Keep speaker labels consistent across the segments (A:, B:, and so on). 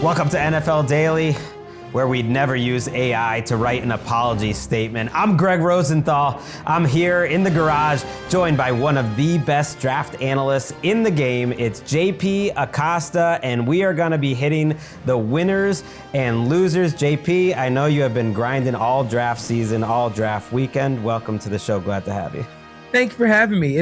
A: Welcome to NFL Daily, where we'd never use AI to write an apology statement. I'm Gregg Rosenthal. I'm here in the garage, joined by one of the best draft analysts in the game. It's JP Acosta, and we are gonna be hitting the winners and losers. JP, I know you have been grinding all draft season, all draft weekend. Welcome to the show, glad to have you.
B: Thank you for having me.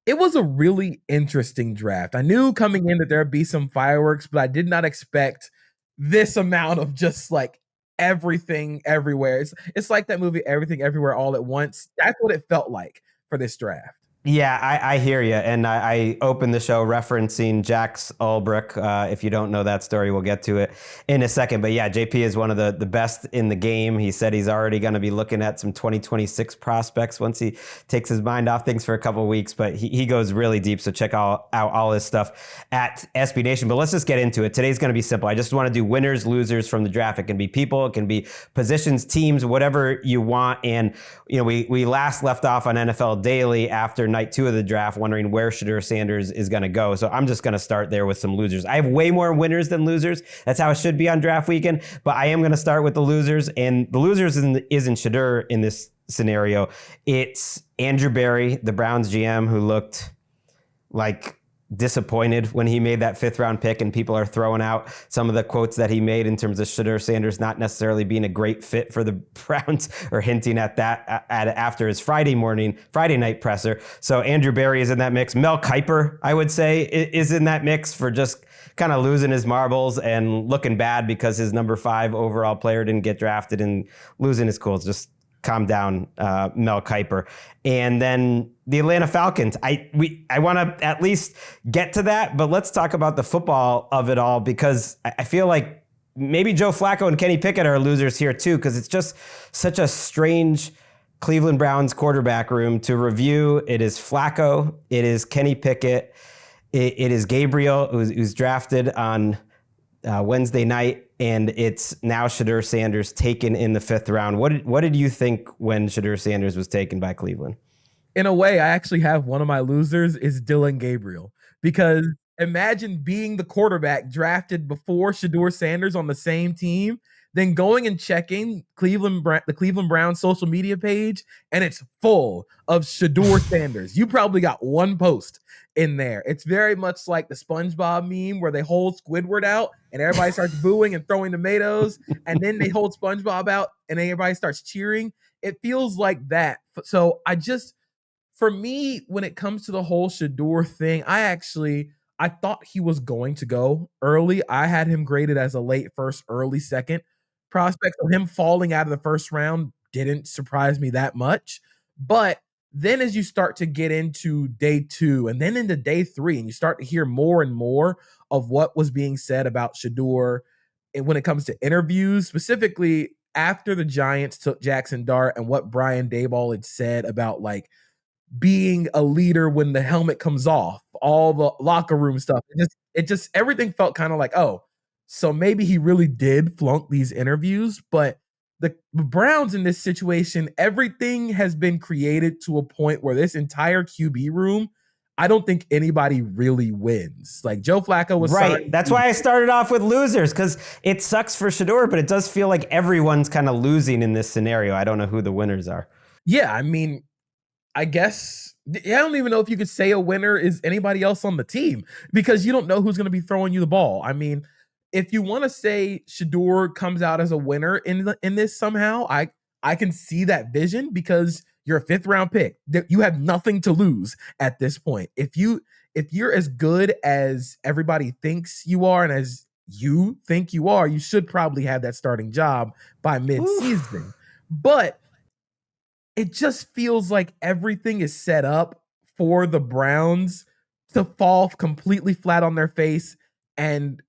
B: It was a really interesting draft. I knew coming in that there'd be some fireworks, but I did not expect this amount of just like everything everywhere. It's like that movie, Everything Everywhere All at Once. That's what it felt like for this draft.
A: Yeah, I hear you. And I opened the show referencing Jax Ulbrich. If you don't know that story, we'll get to it in a second. But yeah, JP is one of the best in the game. He said he's already going to be looking at some 2026 prospects once he takes his mind off things for a couple of weeks. But he goes really deep. So check out all his stuff at SB Nation. But let's just get into it. Today's going to be simple. I just want to do winners, losers from the draft. It can be people, it can be positions, teams, whatever you want. And, you know, we last left off on NFL Daily after night 2 of the draft, wondering where Shedeur Sander is going to go. So I'm just going to start there with some losers. I have way more winners than losers. That's how it should be on draft weekend. But I am going to start with the losers. And the losers isn't Shedeur in this scenario. It's Andrew Berry, the Browns GM, who looked like disappointed when he made that 5th round pick, and people are throwing out some of the quotes that he made in terms of Shedeur Sanders not necessarily being a great fit for the Browns, or hinting at that after his Friday night presser. So Andrew Berry is in that mix. Mel Kiper, I would say, is in that mix for just kind of losing his marbles and looking bad because his number 5 overall player didn't get drafted and losing his cool. Just calm down, Mel Kiper. And then the Atlanta Falcons. I want to at least get to that, but let's talk about the football of it all, because I feel like maybe Joe Flacco and Kenny Pickett are losers here too, because it's just such a strange Cleveland Browns quarterback room to review. It is Flacco, it is Kenny Pickett, it is Gabriel, who's drafted on Wednesday night, and it's now Shedeur Sanders taken in the 5th round. What did you think when Shedeur Sanders was taken by Cleveland?
B: In a way, I actually have one of my losers is Dylan Gabriel, because imagine being the quarterback drafted before Shedeur Sanders on the same team, then going and checking the Cleveland Browns social media page, and it's full of Shedeur Sanders. You probably got one post in there. It's very much like the SpongeBob meme where they hold Squidward out and everybody starts booing and throwing tomatoes, and then they hold SpongeBob out and everybody starts cheering. It feels like that. So for me, when it comes to the whole Shedeur thing, I thought he was going to go early. I had him graded as a late first, early second prospect. So him falling out of the 1st round didn't surprise me that much. But then as you start to get into day 2 and then into day 3, and you start to hear more and more of what was being said about Shedeur, and when it comes to interviews, specifically after the Giants took Jackson Dart, and what Brian Daboll had said about like being a leader when the helmet comes off, all the locker room stuff. It just everything felt kind of like, oh, so maybe he really did flunk these interviews. But the Browns in this situation, everything has been created to a point where this entire QB room, I don't think anybody really wins. Like Joe Flacco was
A: right. That's why I started off with losers, because it sucks for Shedeur, but it does feel like everyone's kind of losing in this scenario. I don't know who the winners are.
B: Yeah, I mean, I guess I don't even know if you could say a winner is anybody else on the team, because you don't know who's going to be throwing you the ball. I mean, if you want to say Shedeur comes out as a winner in this somehow, I can see that vision, because you're a 5th round pick. You have nothing to lose at this point. If you're as good as everybody thinks you are and as you think you are, you should probably have that starting job by mid-season. But it just feels like everything is set up for the Browns to fall completely flat on their face, and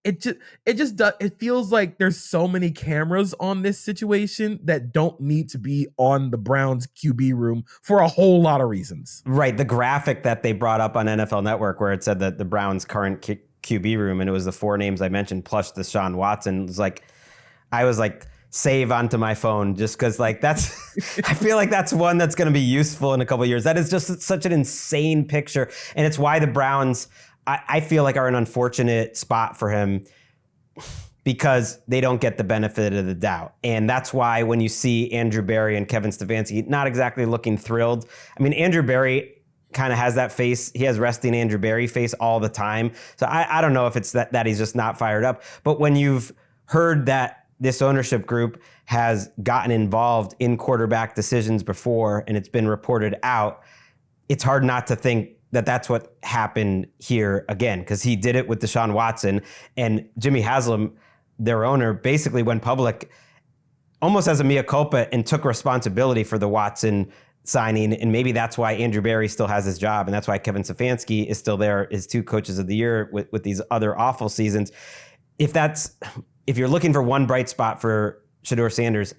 B: it feels like there's so many cameras on this situation that don't need to be on the Browns QB room for a whole lot of reasons.
A: Right. The graphic that they brought up on NFL Network, where it said that the Browns' current QB room, and it was the 4 names I mentioned plus Deshaun Watson, was like, I was like, save onto my phone, just because like that's I feel like that's one that's going to be useful in a couple of years. That is just such an insane picture, and it's why the Browns, I feel like are an unfortunate spot for him because they don't get the benefit of the doubt. And that's why when you see Andrew Berry and Kevin Stefanski not exactly looking thrilled. I mean, Andrew Berry kind of has that face. He has resting Andrew Berry face all the time. So I don't know if it's that he's just not fired up. But when you've heard that this ownership group has gotten involved in quarterback decisions before and it's been reported out, it's hard not to think that that's what happened here again, because he did it with Deshaun Watson, and Jimmy Haslam, their owner, basically went public almost as a mea culpa and took responsibility for the Watson signing. And maybe that's why Andrew Berry still has his job. And that's why Kevin Stefanski is still there as 2 coaches of the year with these other awful seasons. If you're looking for one bright spot for Shedeur Sanders,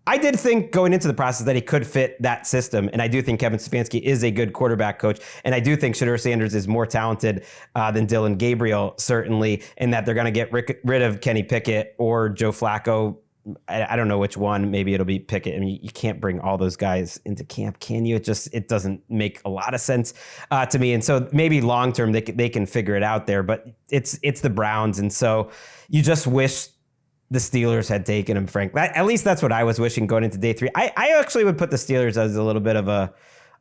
A: I did think going into the process that he could fit that system. And I do think Kevin Stefanski is a good quarterback coach. And I do think Shedeur Sanders is more talented than Dillon Gabriel, certainly, and that they're going to get rid of Kenny Pickett or Joe Flacco. I don't know which one. Maybe it'll be Pickett. I mean, you can't bring all those guys into camp, can you? It doesn't make a lot of sense to me. And so maybe long term they can figure it out there. But it's the Browns, and so you just wish the Steelers had taken him, Frank. At least that's what I was wishing going into day 3. I actually would put the Steelers as a little bit of a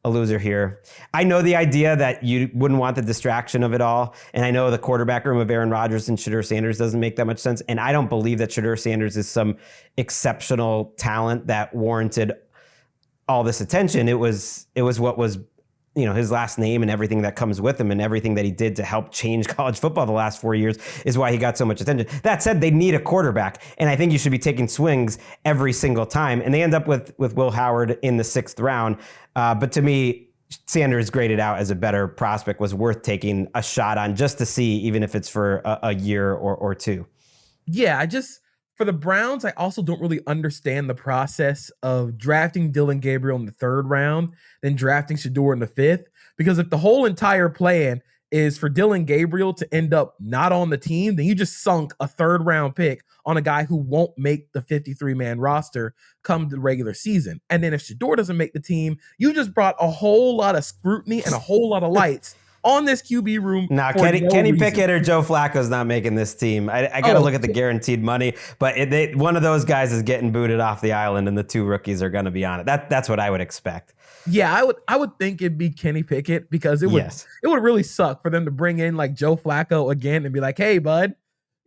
A: loser here. I know the idea that you wouldn't want the distraction of it all. And I know the quarterback room of Aaron Rodgers and Shedeur Sanders doesn't make that much sense. And I don't believe that Shedeur Sanders is some exceptional talent that warranted all this attention. It was what was, his last name and everything that comes with him and everything that he did to help change college football the last 4 years is why he got so much attention. That said, they need a quarterback, and I think you should be taking swings every single time. And they end up with Will Howard in the 6th round. But to me, Sanders graded out as a better prospect, was worth taking a shot on just to see, even if it's for a year or 2.
B: Yeah, for the Browns, I also don't really understand the process of drafting Dillon Gabriel in the 3rd round, then drafting Shedeur in the 5th. Because if the whole entire plan is for Dillon Gabriel to end up not on the team, then you just sunk a 3rd round pick on a guy who won't make the 53-man roster come the regular season. And then if Shedeur doesn't make the team, you just brought a whole lot of scrutiny and a whole lot of lights on this QB room.
A: Now, Kenny Pickett or Joe Flacco's not making this team. I got to look at the guaranteed money, but one of those guys is getting booted off the island, and the 2 rookies are going to be on it. That's what I would expect.
B: Yeah, I would think it'd be Kenny Pickett, because it would really suck for them to bring in like Joe Flacco again and be like, hey, bud,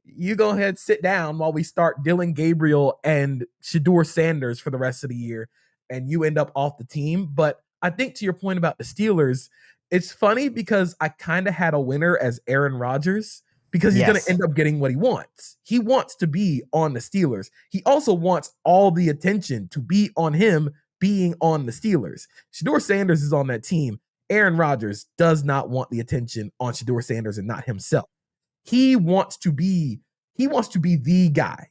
B: you go ahead, sit down while we start Dillon Gabriel and Shedeur Sanders for the rest of the year, and you end up off the team. But I think to your point about the Steelers, it's funny because I kind of had a winner as Aaron Rodgers, because he's going to end up getting what he wants. He wants to be on the Steelers. He also wants all the attention to be on him being on the Steelers. Shedeur Sanders is on that team. Aaron Rodgers does not want the attention on Shedeur Sanders and not himself. He wants to be the guy,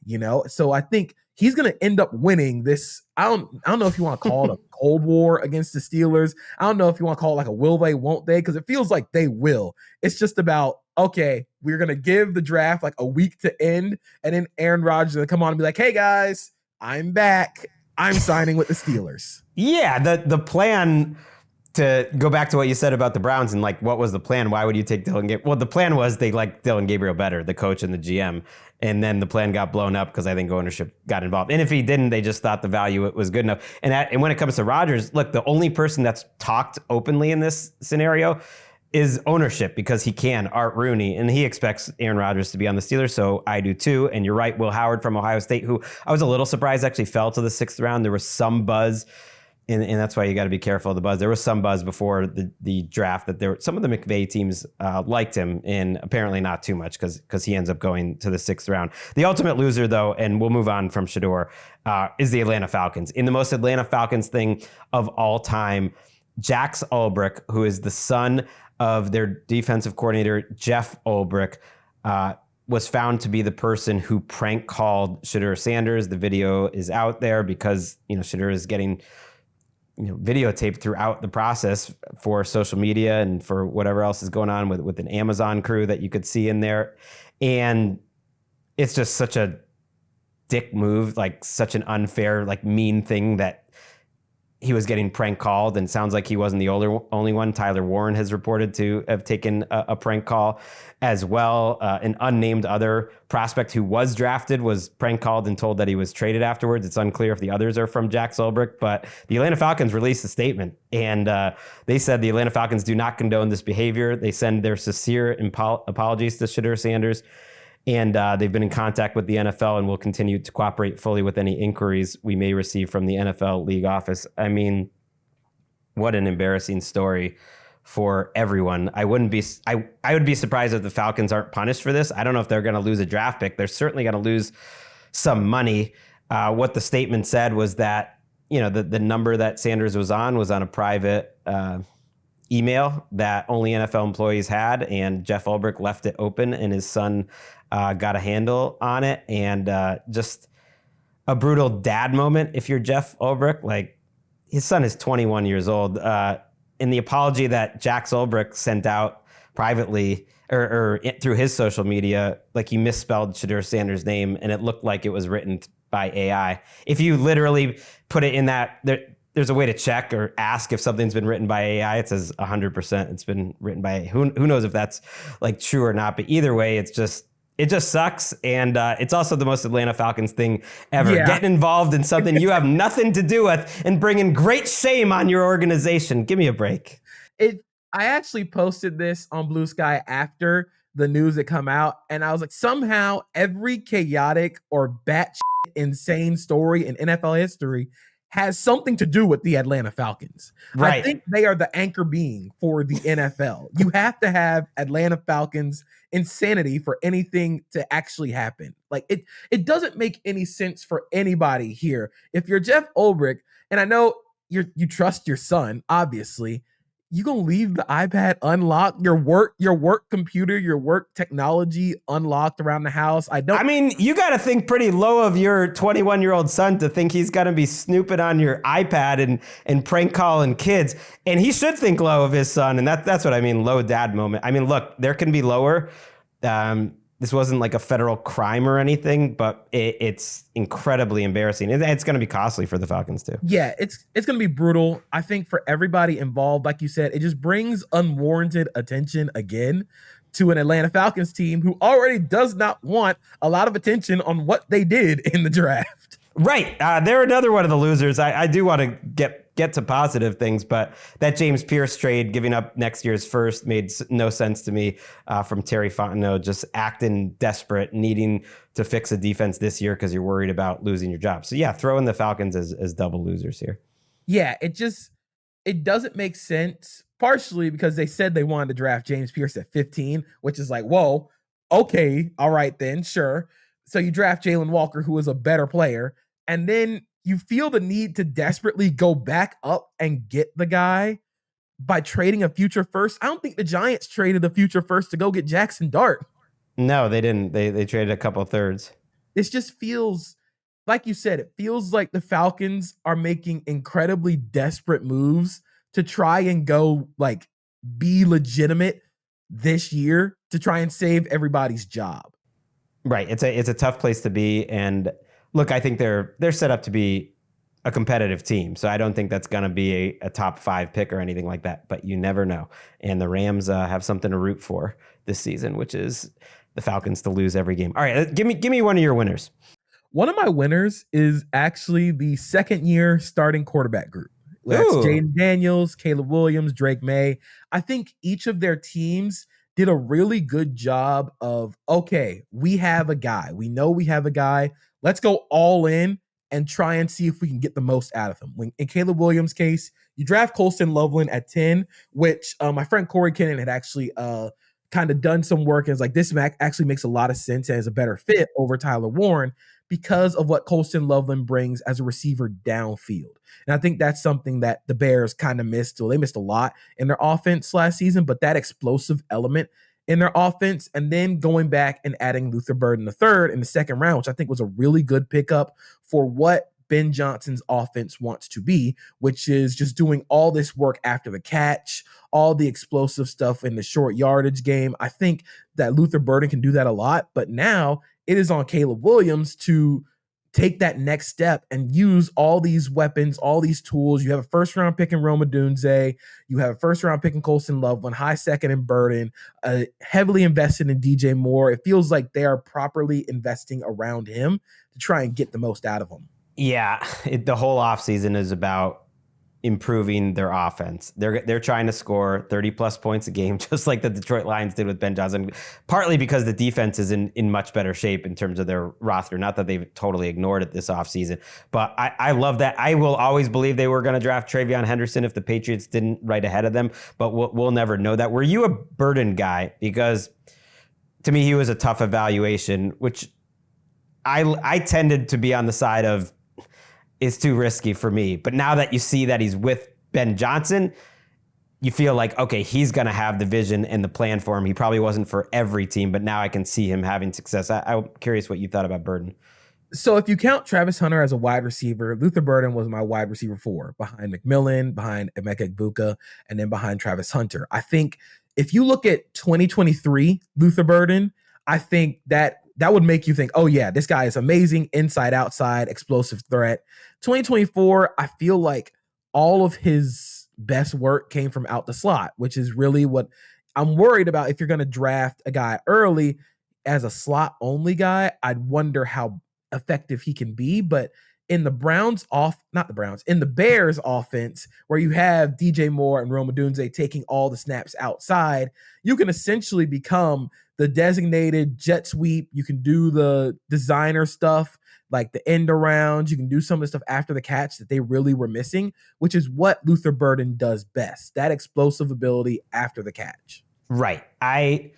B: So I think he's going to end up winning this. I don't know if you want to call it a Cold War against the Steelers. I don't know if you want to call it like a will they, won't they, because it feels like they will. It's just about, okay, we're going to give the draft like a week to end, and then Aaron Rodgers will come on and be like, hey guys, I'm back. I'm signing with the Steelers.
A: Yeah, the plan, to go back to what you said about the Browns and like what was the plan? Why would you take Dillon Gabriel? Well, the plan was they liked Dillon Gabriel better, the coach and the GM. And then the plan got blown up because I think ownership got involved. And if he didn't, they just thought the value was good enough. And when it comes to Rodgers, look, the only person that's talked openly in this scenario is ownership, because he can, Art Rooney, and he expects Aaron Rodgers to be on the Steelers, so I do too. And you're right, Will Howard from Ohio State, who I was a little surprised actually fell to the 6th round. There was some buzz, and that's why you got to be careful of the buzz. There was some buzz before the draft that some of the McVay teams liked him, and apparently not too much, because he ends up going to the 6th round. The ultimate loser, though, and we'll move on from Shedeur, is the Atlanta Falcons. In the most Atlanta Falcons thing of all time, Jax Ulbrich, who is the son of their defensive coordinator, Jeff Ulbrich, was found to be the person who prank called Shedeur Sanders. The video is out there because, Shedeur is getting, videotaped throughout the process for social media and for whatever else is going on with an Amazon crew that you could see in there. And it's just such a dick move, like such an unfair, like mean thing that he was getting prank called, and sounds like he wasn't the only one. Tyler Warren has reported to have taken a prank call as well. An unnamed other prospect who was drafted was prank called and told that he was traded afterwards. It's unclear if the others are from Jack Solbrick, but the Atlanta Falcons released a statement, and they said the Atlanta Falcons do not condone this behavior. They send their sincere apologies to Shedeur Sanders, and they've been in contact with the NFL and will continue to cooperate fully with any inquiries we may receive from the NFL league office. I mean, what an embarrassing story for everyone. I would be surprised if the Falcons aren't punished for this. I don't know if they're going to lose a draft pick. They're certainly going to lose some money. What the statement said was that, the number that Sanders was on a private email that only NFL employees had, and Jeff Ulbrich left it open, and his son got a handle on it. And just a brutal dad moment if you're Jeff Ulbrich. Like, his son is 21 years old. In the apology that Jack Ulbrich sent out privately or through his social media, like, he misspelled Shedeur Sanders' name, and it looked like it was written by AI. If you literally put it in that, there's a way to check or ask if something's been written by AI. It says 100% it's been written by AI. Who knows if that's like true or not? But either way, it just sucks. And it's also the most Atlanta Falcons thing ever.
B: Yeah.
A: Getting involved in something you have nothing to do with and bringing great shame on your organization. Give me a break.
B: I actually posted this on Blue Sky after the news had come out, and I was like, somehow every chaotic or batshit insane story in NFL history has something to do with the Atlanta Falcons.
A: Right.
B: I think they are the anchor being for the NFL. You have to have Atlanta Falcons insanity for anything to actually happen. Like, it doesn't make any sense for anybody here. If you're Jeff Ulbrich, and I know you trust your son, obviously, you gonna leave the iPad unlocked, your work computer, your work technology unlocked around the house? I mean,
A: you got to think pretty low of your 21-year-old son to think he's going to be snooping on your iPad and prank calling kids. And he should think low of his son. And that's what I mean, low dad moment. I mean, look, there can be lower. This wasn't like a federal crime or anything, but it's incredibly embarrassing. It's going to be costly for the Falcons too.
B: Yeah, it's going to be brutal. I think for everybody involved, like you said, it just brings unwarranted attention again to an Atlanta Falcons team who already does not want a lot of attention on what they did in the draft.
A: Right. They're another one of the losers. I do want to get to positive things, but that James Pierce trade, giving up next year's first, made no sense to me from Terry Fontenot, just acting desperate, needing to fix a defense this year because you're worried about losing your job. So yeah, throw in the Falcons as double losers here.
B: Yeah, it doesn't make sense, partially because they said they wanted to draft James Pierce at 15, which is like, whoa, okay, all right then, sure. So you draft Jalen Walker, who is a better player, and then you feel the need to desperately go back up and get the guy by trading a future first. I don't think the Giants traded a future first to go get Jackson Dart.
A: No, they didn't. They traded a couple thirds.
B: This just feels, like you said, it feels like the Falcons are making incredibly desperate moves to try and go, like, be legitimate this year to try and save everybody's job.
A: Right. It's a tough place to be. And look, I think they're set up to be a competitive team. So I don't think that's going to be a top 5 pick or anything like that, but you never know. And the Rams have something to root for this season, which is the Falcons to lose every game. All right, give me one of your winners.
B: One of my winners is actually the second-year starting quarterback group. That's Jaden Daniels, Caleb Williams, Drake May. I think each of their teams did a really good job of, okay, we have a guy. We know we have a guy. Let's go all in and try and see if we can get the most out of him. In Caleb Williams' case, you draft Colston Loveland at 10, which my friend Corey Kennan had actually kind of done some work and is like, this actually makes a lot of sense and is a better fit over Tyler Warren because of what Colston Loveland brings as a receiver downfield. And I think that's something that the Bears kind of missed. So they missed a lot in their offense last season, but that explosive element in their offense, and then going back and adding Luther Burden III in the second round, which I think was a really good pickup for what Ben Johnson's offense wants to be, which is just doing all this work after the catch, all the explosive stuff in the short yardage game. I think that Luther Burden can do that a lot, but now it is on Caleb Williams to take that next step and use all these weapons, all these tools. You have a first round pick in Rome Odunze. You have a first round pick in Colson Loveland, high second in Burden, heavily invested in DJ Moore. It feels like they are properly investing around him to try and get the most out of him.
A: Yeah, the whole offseason is about improving their offense. They're trying to score 30 plus points a game, just like the Detroit Lions did with Ben Johnson, partly because the defense is in much better shape in terms of their roster. Not that they've totally ignored it this offseason, but I love that. I will always believe they were going to draft Travion Henderson if the Patriots didn't right ahead of them, but we'll never know that. Were you a Burden guy? Because to me, he was a tough evaluation, which I tended to be on the side of is too risky for me. But now that you see that he's with Ben Johnson, you feel like, okay, he's going to have the vision and the plan for him. He probably wasn't for every team, but now I can see him having success. I'm curious what you thought about Burden.
B: So if you count Travis Hunter as a wide receiver, Luther Burden was my wide receiver 4, behind McMillan, behind Emeka Egbuka, and then behind Travis Hunter. I think if you look at 2023 Luther Burden, I think that would make you think, oh yeah, this guy is amazing, inside, outside, explosive threat. 2024, I feel like all of his best work came from out the slot, which is really what I'm worried about. If you're going to draft a guy early as a slot only guy, I'd wonder how effective he can be. But in the in the Bears offense, where you have DJ Moore and Rome Odunze taking all the snaps outside, you can essentially become the designated jet sweep. You can do the designer stuff like the end arounds. You can do some of the stuff after the catch that they really were missing, which is what Luther Burden does best, that explosive ability after the catch.
A: Right. I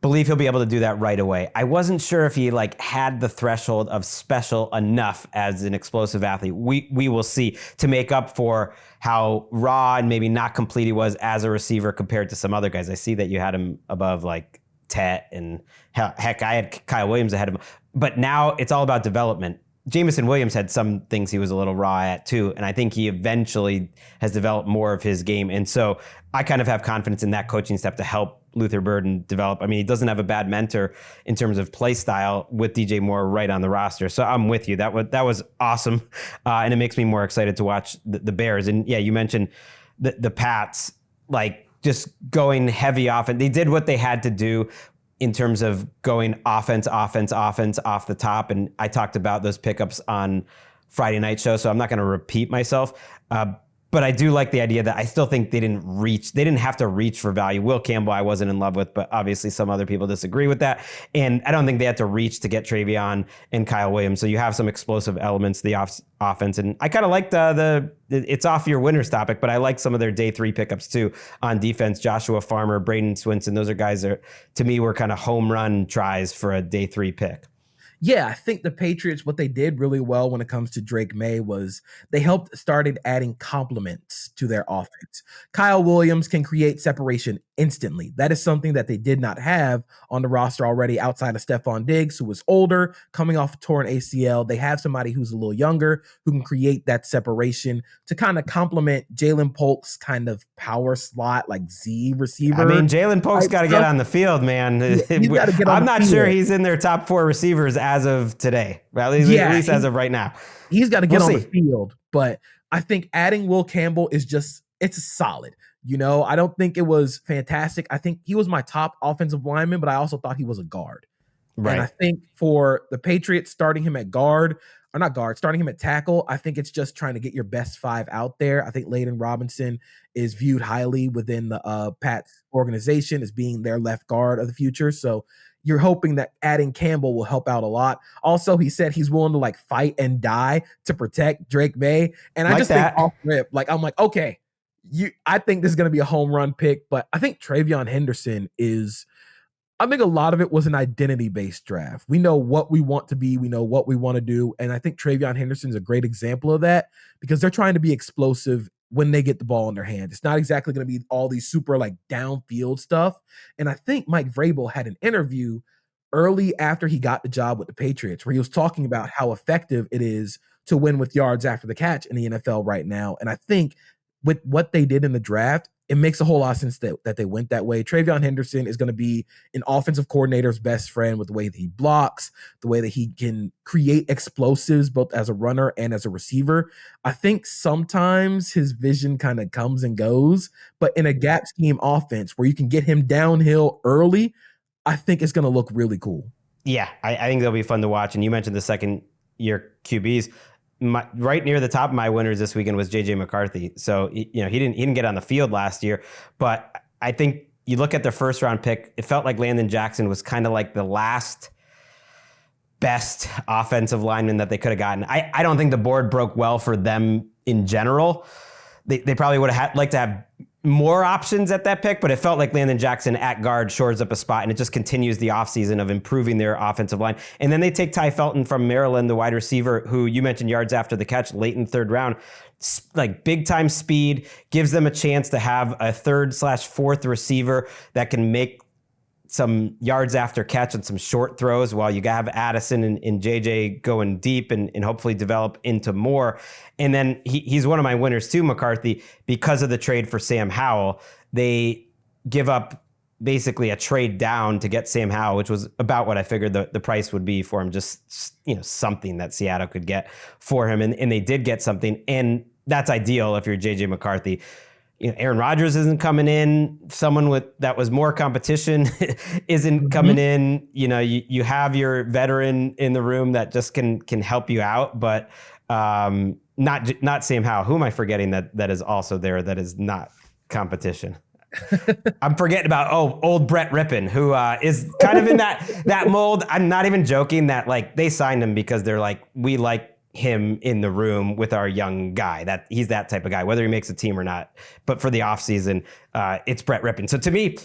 A: believe he'll be able to do that right away. I wasn't sure if he had the threshold of special enough as an explosive athlete. We will see, to make up for how raw and maybe not complete he was as a receiver compared to some other guys. I see that you had him above Tet, and heck, I had Kyle Williams ahead of him. But now it's all about development. Jamison Williams had some things he was a little raw at too, and I think he eventually has developed more of his game. And so I kind of have confidence in that coaching step to help Luther Burden develop. I mean, he doesn't have a bad mentor in terms of play style with DJ Moore right on the roster. So I'm with you. That was awesome, and it makes me more excited to watch the Bears. And yeah, you mentioned the Pats, just going heavy off, and they did what they had to do in terms of going offense off the top. And I talked about those pickups on Friday night show, so I'm not going to repeat myself. But I do like the idea that I still think they didn't have to reach for value. Will Campbell, I wasn't in love with, but obviously some other people disagree with that. And I don't think they had to reach to get Travion and Kyle Williams. So you have some explosive elements to the offense. And I kind of liked it's off your winners topic, but I like some of their day 3 pickups too on defense. Joshua Farmer, Braden Swinson, those are guys that to me were kind of home run tries for a day 3 pick.
B: Yeah, I think the Patriots, what they did really well when it comes to Drake May was they started adding complements to their offense. Kyle Williams can create separation instantly. That is something that they did not have on the roster already outside of Stephon Diggs, who was older, coming off a torn ACL. They have somebody who's a little younger who can create that separation to kind of complement Jalen Polk's kind of power slot, Z receiver.
A: I mean, Jalen Polk's got to get on the field, man. Yeah, I'm not sure he's in their top 4 receivers as of today, at least as of right now.
B: He's got to get on the field, but I think adding Will Campbell is it's solid. I don't think it was fantastic. I think he was my top offensive lineman, but I also thought he was a guard. Right. And I think for the Patriots, starting him at starting him at tackle, I think it's just trying to get your best 5 out there. I think Layden Robinson is viewed highly within the Pats organization as being their left guard of the future. So you're hoping that adding Campbell will help out a lot. Also, he said he's willing to fight and die to protect Drake May. And I just think off rip, I'm okay, I think this is going to be a home run pick, but I think Travion Henderson I think a lot of it was an identity-based draft. We know what we want to be. We know what we want to do. And I think Travion Henderson is a great example of that because they're trying to be explosive when they get the ball in their hand. It's not exactly going to be all these super downfield stuff. And I think Mike Vrabel had an interview early after he got the job with the Patriots where he was talking about how effective it is to win with yards after the catch in the NFL right now. And I think with what they did in the draft, it makes a whole lot of sense that they went that way. TreVeyon Henderson is going to be an offensive coordinator's best friend with the way that he blocks, the way that he can create explosives both as a runner and as a receiver. I think sometimes his vision kind of comes and goes, but in a gap scheme offense where you can get him downhill early, I think it's going to look really cool.
A: Yeah, I think they'll be fun to watch. And you mentioned the second year QBs. Right near the top of my winners this weekend was JJ McCarthy. So he didn't get on the field last year, but I think you look at their first round pick, it felt like Landon Jackson was kind of like the last best offensive lineman that they could have gotten. I don't think the board broke well for them in general. They probably would have liked to have more options at that pick, but it felt like Landon Jackson at guard shores up a spot, and it just continues the offseason of improving their offensive line. And then they take Ty Felton from Maryland, the wide receiver, who you mentioned yards after the catch late in the third round. Like big time speed, gives them a chance to have a third/fourth receiver that can make some yards after catch and some short throws while you have Addison and JJ going deep and hopefully develop into more. And then he's one of my winners too, McCarthy, because of the trade for Sam Howell. They give up basically a trade down to get Sam Howell, which was about what I figured the price would be for him, just something that Seattle could get for him. And they did get something. And that's ideal if you're JJ McCarthy. Aaron Rodgers isn't coming in. Someone that was more competition isn't coming in. You have your veteran in the room that just can help you out, but not Sam Howell. Who am I forgetting that is also there that is not competition? I'm forgetting about old Brett Rippon, who is kind of in that mold. I'm not even joking that like they signed him because they're like, we like him in the room with our young guy, that he's that type of guy, whether he makes a team or not. But for the offseason, it's Brett Rippon. So to me,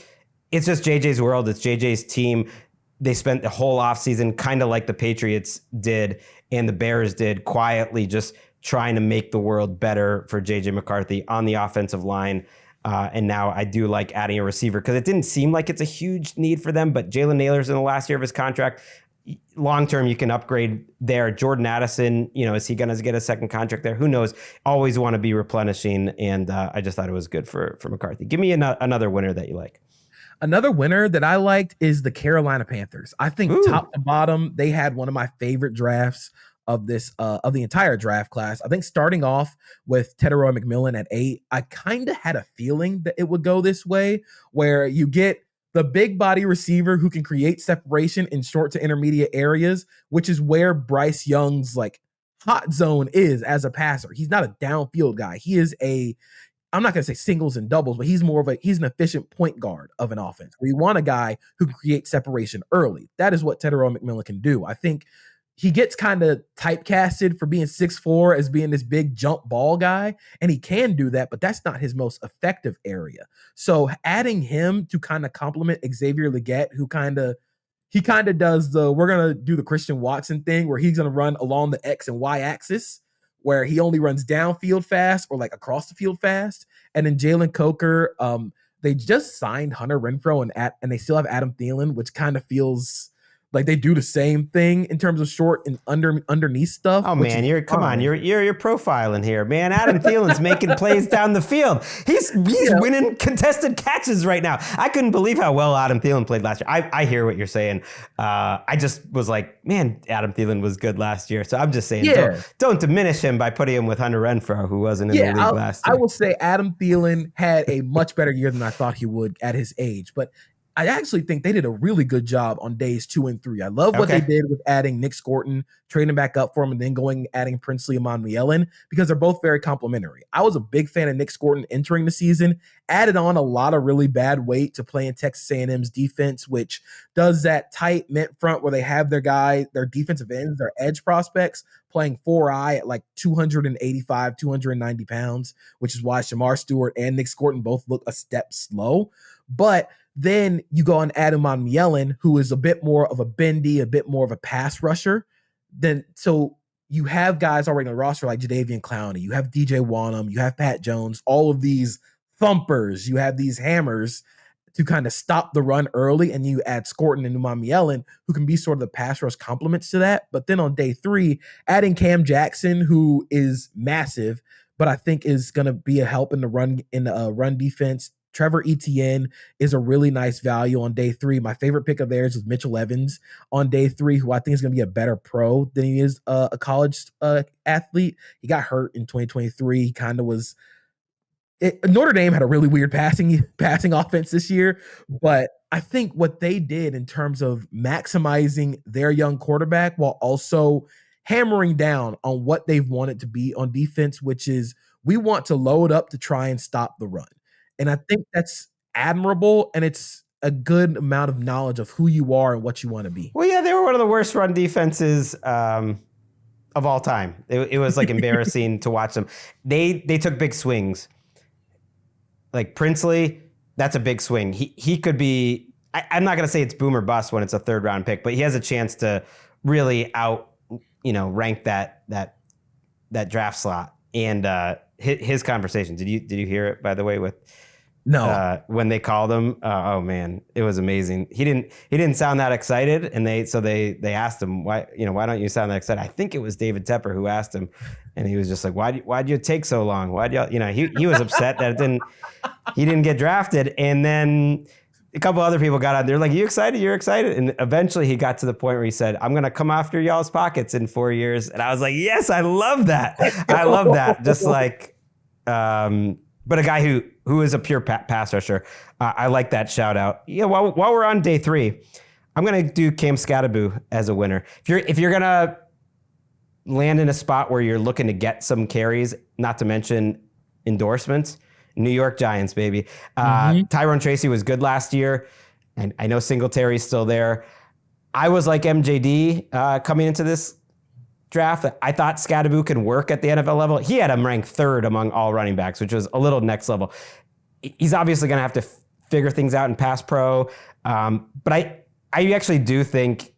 A: it's just JJ's world. It's JJ's team. They spent the whole offseason kind of like the Patriots did and the Bears did, quietly just trying to make the world better for JJ McCarthy on the offensive line. And now I do like adding a receiver because it didn't seem like it's a huge need for them, but Jalen Naylor's in the last year of his contract. Long-term, you can upgrade there. Jordan Addison, is he going to get a second contract there? Who knows? Always want to be replenishing, and I just thought it was good for McCarthy. Give me another winner that you like.
B: Another winner that I liked is the Carolina Panthers. I think top to bottom, they had one of my favorite drafts of this of the entire draft class. I think starting off with Teteroy McMillan at 8, I kind of had a feeling that it would go this way, where you get the big body receiver who can create separation in short to intermediate areas, which is where Bryce Young's like hot zone is as a passer. He's not a downfield guy. He is I'm not going to say singles and doubles, but he's an efficient point guard of an offense. We want a guy who can create separation early. That is what Teteroy McMillan can do. I think he gets kind of typecasted for being 6'4", as being this big jump ball guy, and he can do that, but that's not his most effective area. So adding him to kind of complement Xavier Legette, who kind of does we're going to do the Christian Watson thing where he's going to run along the X and Y axis, where he only runs downfield fast or like across the field fast. And then Jalen Coker, they just signed Hunter Renfrow and they still have Adam Thielen, which kind of feels like they do the same thing in terms of short and underneath stuff.
A: Oh man, you're profiling here, man. Adam Thielen's making plays down the field. He's winning contested catches right now. I couldn't believe how well Adam Thielen played last year. I hear what you're saying. I just was like, man, Adam Thielen was good last year. So I'm just saying, don't diminish him by putting him with Hunter Renfrow, who wasn't in the league last year.
B: I will say Adam Thielen had a much better year than I thought he would at his age, but I actually think they did a really good job on days 2 and 3. I love what they did with adding Nick Scorton, trading back up for him, and then adding Princely Amonmielen, because they're both very complimentary. I was a big fan of Nick Scorton entering the season, added on a lot of really bad weight to play in Texas A&M's defense, which does that tight mint front where they have their defensive ends, their edge prospects, playing 4-eye at like 285, 290 pounds, which is why Shamar Stewart and Nick Scorton both look a step slow. But then you go on Adam Yellen, who is a bit more of a bendy, a bit more of a pass rusher. So you have guys already on the roster like Jadeveon Clowney, you have DJ Wanham, you have Pat Jones, all of these thumpers, you have these hammers to kind of stop the run early, and you add Scorton and Yellen, who can be sort of the pass rush complements to that. But then on day 3, adding Cam Jackson, who is massive, but I think is going to be a help in the run defense. Trevor Etienne is a really nice value on day 3. My favorite pick of theirs is Mitchell Evans on day 3, who I think is going to be a better pro than he is a college athlete. He got hurt in 2023. He kind of was. Notre Dame had a really weird passing offense this year, but I think what they did in terms of maximizing their young quarterback while also hammering down on what they've wanted to be on defense, which is we want to load up to try and stop the run. And I think that's admirable, and it's a good amount of knowledge of who you are and what you want to be.
A: Well, yeah, they were one of the worst run defenses of all time. It was like embarrassing to watch them. They took big swings. Like Princely, that's a big swing. He could be, I'm not going to say it's boom or bust when it's a 3rd round pick, but he has a chance to really rank that draft slot. And his conversation, did you hear it, by the way, with when they called him? Oh man, it was amazing. He didn't sound that excited, and they asked him, why don't you sound that excited? I think it was David Tepper who asked him, and he was just like, why'd you take so long? He was upset that he didn't get drafted. And then a couple other people got on. They're like, you're excited. And eventually he got to the point where he said, I'm going to come after y'all's pockets in 4 years. And I was like, yes, I love that. I love that. Just like, but a guy who is a pure pass rusher. I like that shout out. Yeah. While we're on day 3, I'm going to do Cam Skattebo as a winner. If you're going to land in a spot where you're looking to get some carries, not to mention endorsements, New York Giants, baby. Tyrone Tracy was good last year, and I know Singletary's still there. I was like MJD coming into this draft. I thought Skattebo can work at the NFL level. He had him ranked 3rd among all running backs, which was a little next level. He's obviously going to have to figure things out in pass pro, but I actually do think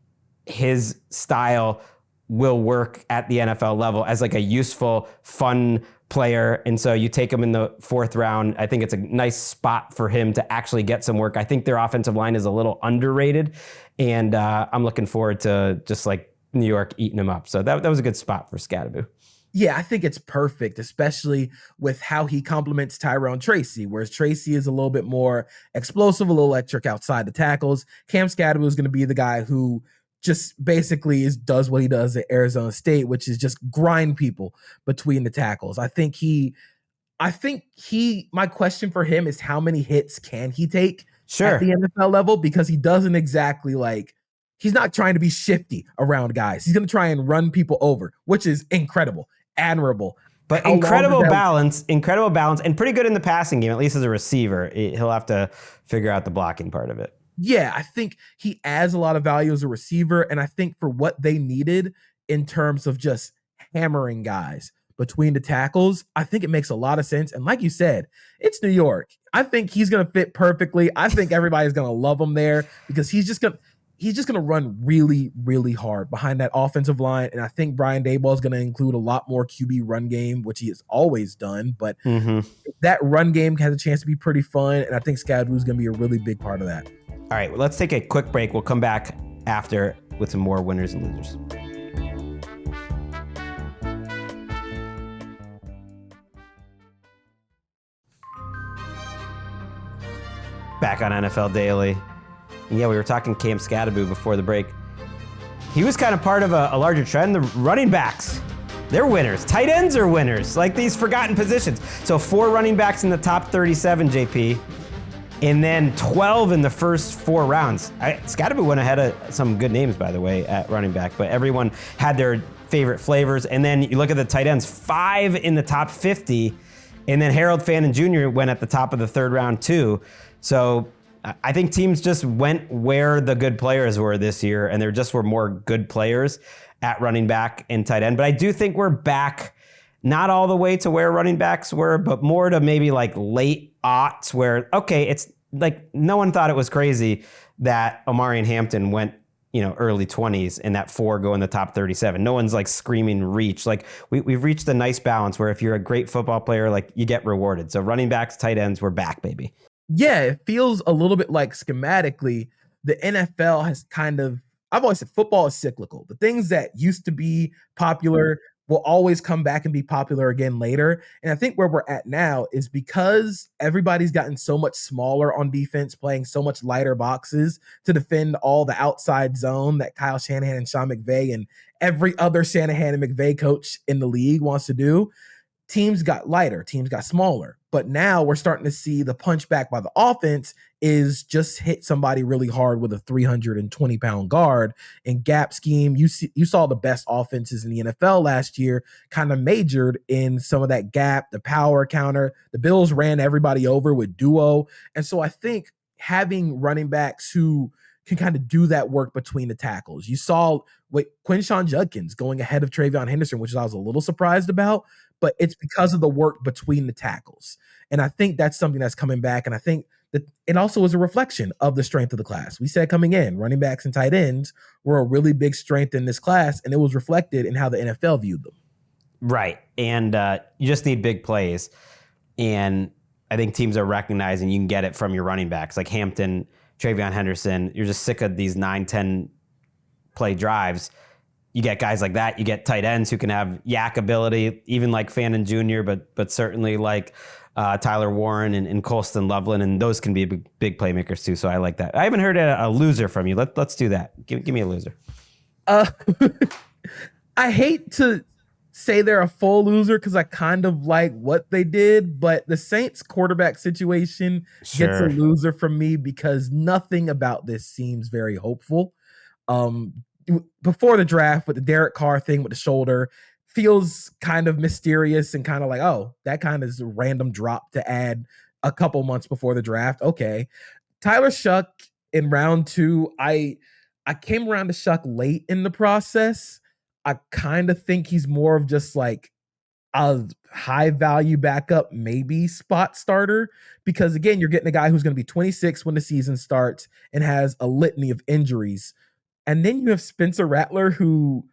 A: his style will work at the NFL level as like a useful, fun player. And so you take him in the 4th round. I think it's a nice spot for him to actually get some work. I think their offensive line is a little underrated, and I'm looking forward to just like New York eating him up. So that was a good spot for Skattebo.
B: Yeah, I think it's perfect, especially with how he complements Tyrone Tracy, whereas Tracy is a little bit more explosive, a little electric outside the tackles. Cam Skattebo is going to be the guy who just basically does what he does at Arizona State, which is just grind people between the tackles. I think my question for him is how many hits can he take at the NFL level? Because he doesn't exactly he's not trying to be shifty around guys. He's going to try and run people over, which is incredible, admirable.
A: But incredible balance, and pretty good in the passing game, at least as a receiver. He'll have to figure out the blocking part of it.
B: Yeah, I think he adds a lot of value as a receiver, and I think for what they needed in terms of just hammering guys between the tackles, I think it makes a lot of sense. And like you said, it's New York. I think he's going to fit perfectly. I think everybody's going to love him there because he's just going to run really, really hard behind that offensive line. And I think Brian Daboll is going to include a lot more QB run game, which he has always done. But that run game has a chance to be pretty fun, and I think Skattebo is going to be a really big part of that.
A: All right, well, let's take a quick break. We'll come back after with some more winners and losers. Back on NFL Daily. And yeah, we were talking Cam Skattebo before the break. He was kind of part of a larger trend. The running backs, they're winners. Tight ends are winners, like these forgotten positions. So 4 running backs in the top 37, JP. And then 12 in the first 4 rounds. Skattebo went ahead of some good names, by the way, at running back, but everyone had their favorite flavors. And then you look at the tight ends, 5 in the top 50, and then Harold Fannin Jr. went at the top of the 3rd round too. So I think teams just went where the good players were this year, and there just were more good players at running back and tight end. But I do think we're back, not all the way to where running backs were, but more to maybe like late aughts where, okay, it's like no one thought it was crazy that Omari and Hampton went, early 20s and that 4 go in the top 37. No one's like screaming reach. Like we've reached a nice balance where if you're a great football player, like you get rewarded. So running backs, tight ends, we're back, baby.
B: Yeah, it feels a little bit like schematically the NFL has kind of, I've always said football is cyclical. The things that used to be popular will always come back and be popular again later. And I think where we're at now is because everybody's gotten so much smaller on defense, playing so much lighter boxes to defend all the outside zone that Kyle Shanahan and Sean McVay and every other Shanahan and McVay coach in the league wants to do. Teams got lighter, teams got smaller. But now we're starting to see the punchback by the offense is just hit somebody really hard with a 320-pound guard and gap scheme. You saw the best offenses in the NFL last year kind of majored in some of that gap, the power counter. The Bills ran everybody over with duo. And so I think having running backs who can kind of do that work between the tackles. You saw Quinshon Judkins going ahead of Travion Henderson, which I was a little surprised about, but it's because of the work between the tackles. And I think that's something that's coming back. And I think that it also is a reflection of the strength of the class. We said coming in, running backs and tight ends were a really big strength in this class, and it was reflected in how the NFL viewed them.
A: Right. And you just need big plays. And I think teams are recognizing you can get it from your running backs like Hampton, Travion Henderson. You're just sick of these 9-10 play drives. You get guys like that. You get tight ends who can have yak ability, even like Fannin Jr., but certainly like Tyler Warren and Colston Loveland, and those can be big playmakers too. So I like that. I haven't heard a loser from you. Let's do that. Give me a loser.
B: I hate to say they're a full loser because I kind of like what they did, but the Saints quarterback situation gets a loser from me because nothing about this seems very hopeful. Before the draft with the Derek Carr thing with the shoulder feels kind of mysterious and kind of like, oh, that kind of is a random drop to add a couple months before the draft. Okay. Tyler Shuck in round 2, I came around to Shuck late in the process. I kind of think he's more of just like a high value backup, maybe spot starter, because again, you're getting a guy who's going to be 26 when the season starts and has a litany of injuries. And then you have Spencer Rattler, who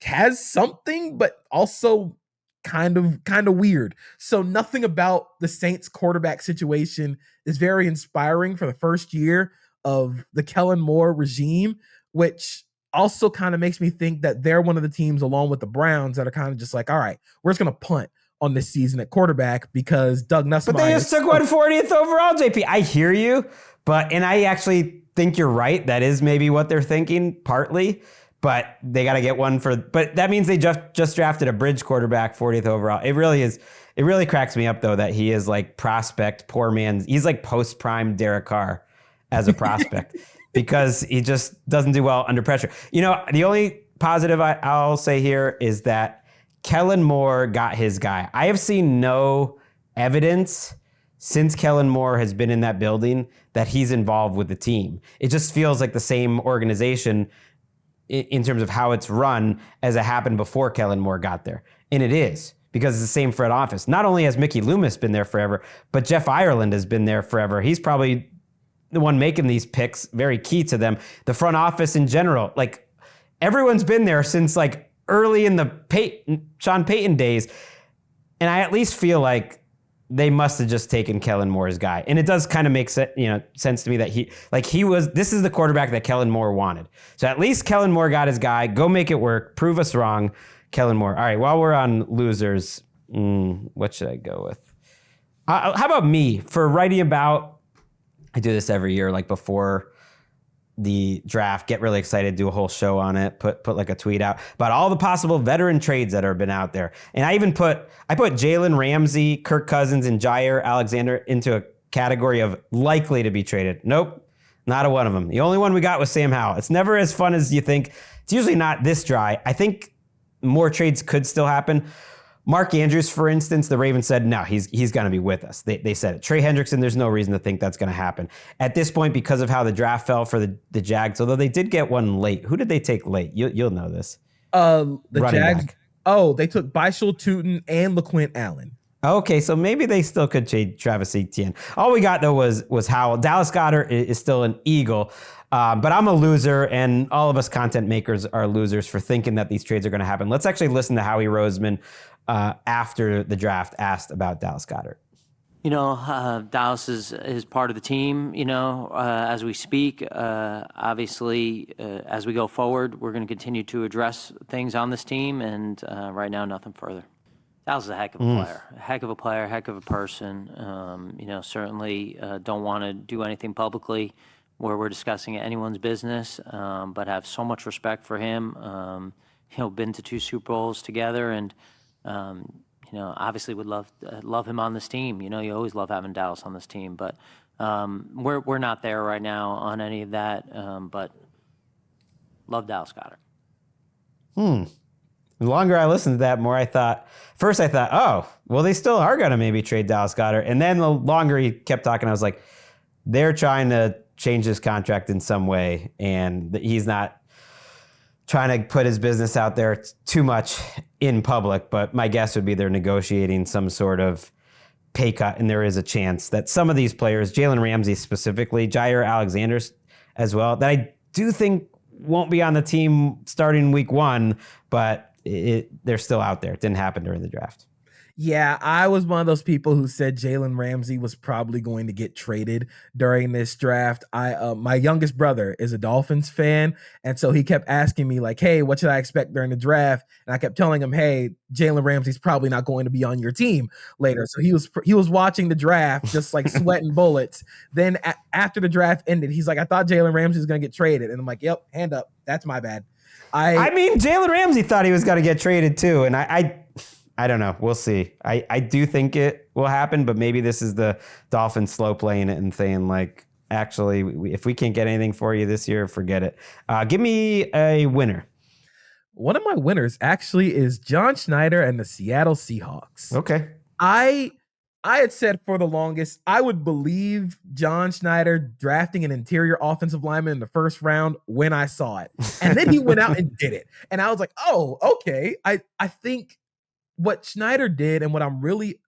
B: has something, but also kind of weird. So nothing about the Saints quarterback situation is very inspiring for the first year of the Kellen Moore regime, which also kind of makes me think that they're one of the teams along with the Browns that are kind of just like, all right, we're just going to punt on this season at quarterback because Doug Nussmeier.
A: But they just took 140th overall, JP. I hear you, and I actually think you're right. That is maybe what they're thinking partly, but they got to get one but that means they just drafted a bridge quarterback 40th overall. It really is. It really cracks me up though that he is like prospect, poor man's. He's like post-prime Derek Carr as a prospect because he just doesn't do well under pressure. You know, the only positive I'll say here is that Kellen Moore got his guy. I have seen no evidence since Kellen Moore has been in that building that he's involved with the team. It just feels like the same organization in terms of how it's run as it happened before Kellen Moore got there. And it is, because it's the same front office. Not only has Mickey Loomis been there forever, but Jeff Ireland has been there forever. He's probably the one making these picks, very key to them. The front office in general, like everyone's been there since like early in the Sean Payton days. And I at least feel like they must have just taken Kellen Moore's guy. And it does kind of make sense to me that this is the quarterback that Kellen Moore wanted. So at least Kellen Moore got his guy. Go make it work. Prove us wrong, Kellen Moore. All right, while we're on losers, what should I go with? How about me for writing about, I do this every year, like before the draft, get really excited, do a whole show on it, put like a tweet out about all the possible veteran trades that have been out there. And I put Jalen Ramsey, Kirk Cousins, and Jair Alexander into a category of likely to be traded. Nope, not a one of them. The only one we got was Sam Howell. It's never as fun as you think. It's usually not this dry. I think more trades could still happen. Mark Andrews, for instance, the Ravens said, no, he's going to be with us. They said it. Trey Hendrickson, there's no reason to think that's going to happen. At this point, because of how the draft fell for the Jags, although they did get one late. Who did they take late? You'll know this.
B: The Jags. Back. Oh, they took Bishal Tootin and LaQuint Allen.
A: Okay, so maybe they still could trade Travis Etienne. All we got, though, was Howell. Dallas Goedert is still an Eagle. But I'm a loser, and all of us content makers are losers for thinking that these trades are going to happen. Let's actually listen to Howie Roseman after the draft asked about Dallas Goedert.
C: Dallas is part of the team, as we speak. Obviously, as we go forward, we're going to continue to address things on this team, and right now, nothing further. Dallas is a heck of a player, heck of a person. Certainly don't want to do anything publicly where we're discussing anyone's business, but have so much respect for him. Been to 2 Super Bowls together, and obviously would love him on this team. You always love having Dallas on this team, but we're not there right now on any of that. But love Dallas Goedert.
A: The longer I listened to that, more I thought, oh, well, they still are going to maybe trade Dallas Goedert. And then the longer he kept talking, I was like, they're trying to change his contract in some way, and he's not trying to put his business out there too much in public. But my guess would be they're negotiating some sort of pay cut, and there is a chance that some of these players, Jalen Ramsey specifically, Jair Alexander as well, that I do think won't be on the team starting week 1, but they're still out there. It didn't happen during the draft.
B: Yeah, I was one of those people who said Jalen Ramsey was probably going to get traded during this draft. My youngest brother is a Dolphins fan, and so he kept asking me like, hey, what should I expect during the draft? And I kept telling him, hey, Jalen Ramsey's probably not going to be on your team later. So he was watching the draft just like sweating bullets. Then after the draft ended, he's like, I thought Jalen Ramsey was going to get traded. And I'm like, yep, hand up. That's my bad.
A: I mean, Jalen Ramsey thought he was going to get traded too, and I don't know. We'll see. I do think it will happen, but maybe this is the Dolphins slow playing it and saying, like, actually, if we can't get anything for you this year, forget it. Give me a winner.
B: One of my winners actually is John Schneider and the Seattle Seahawks.
A: Okay.
B: I had said for the longest, I would believe John Schneider drafting an interior offensive lineman in the first round when I saw it. And then he went out and did it. And I was like, oh, okay. I think what Schneider did and what I'm really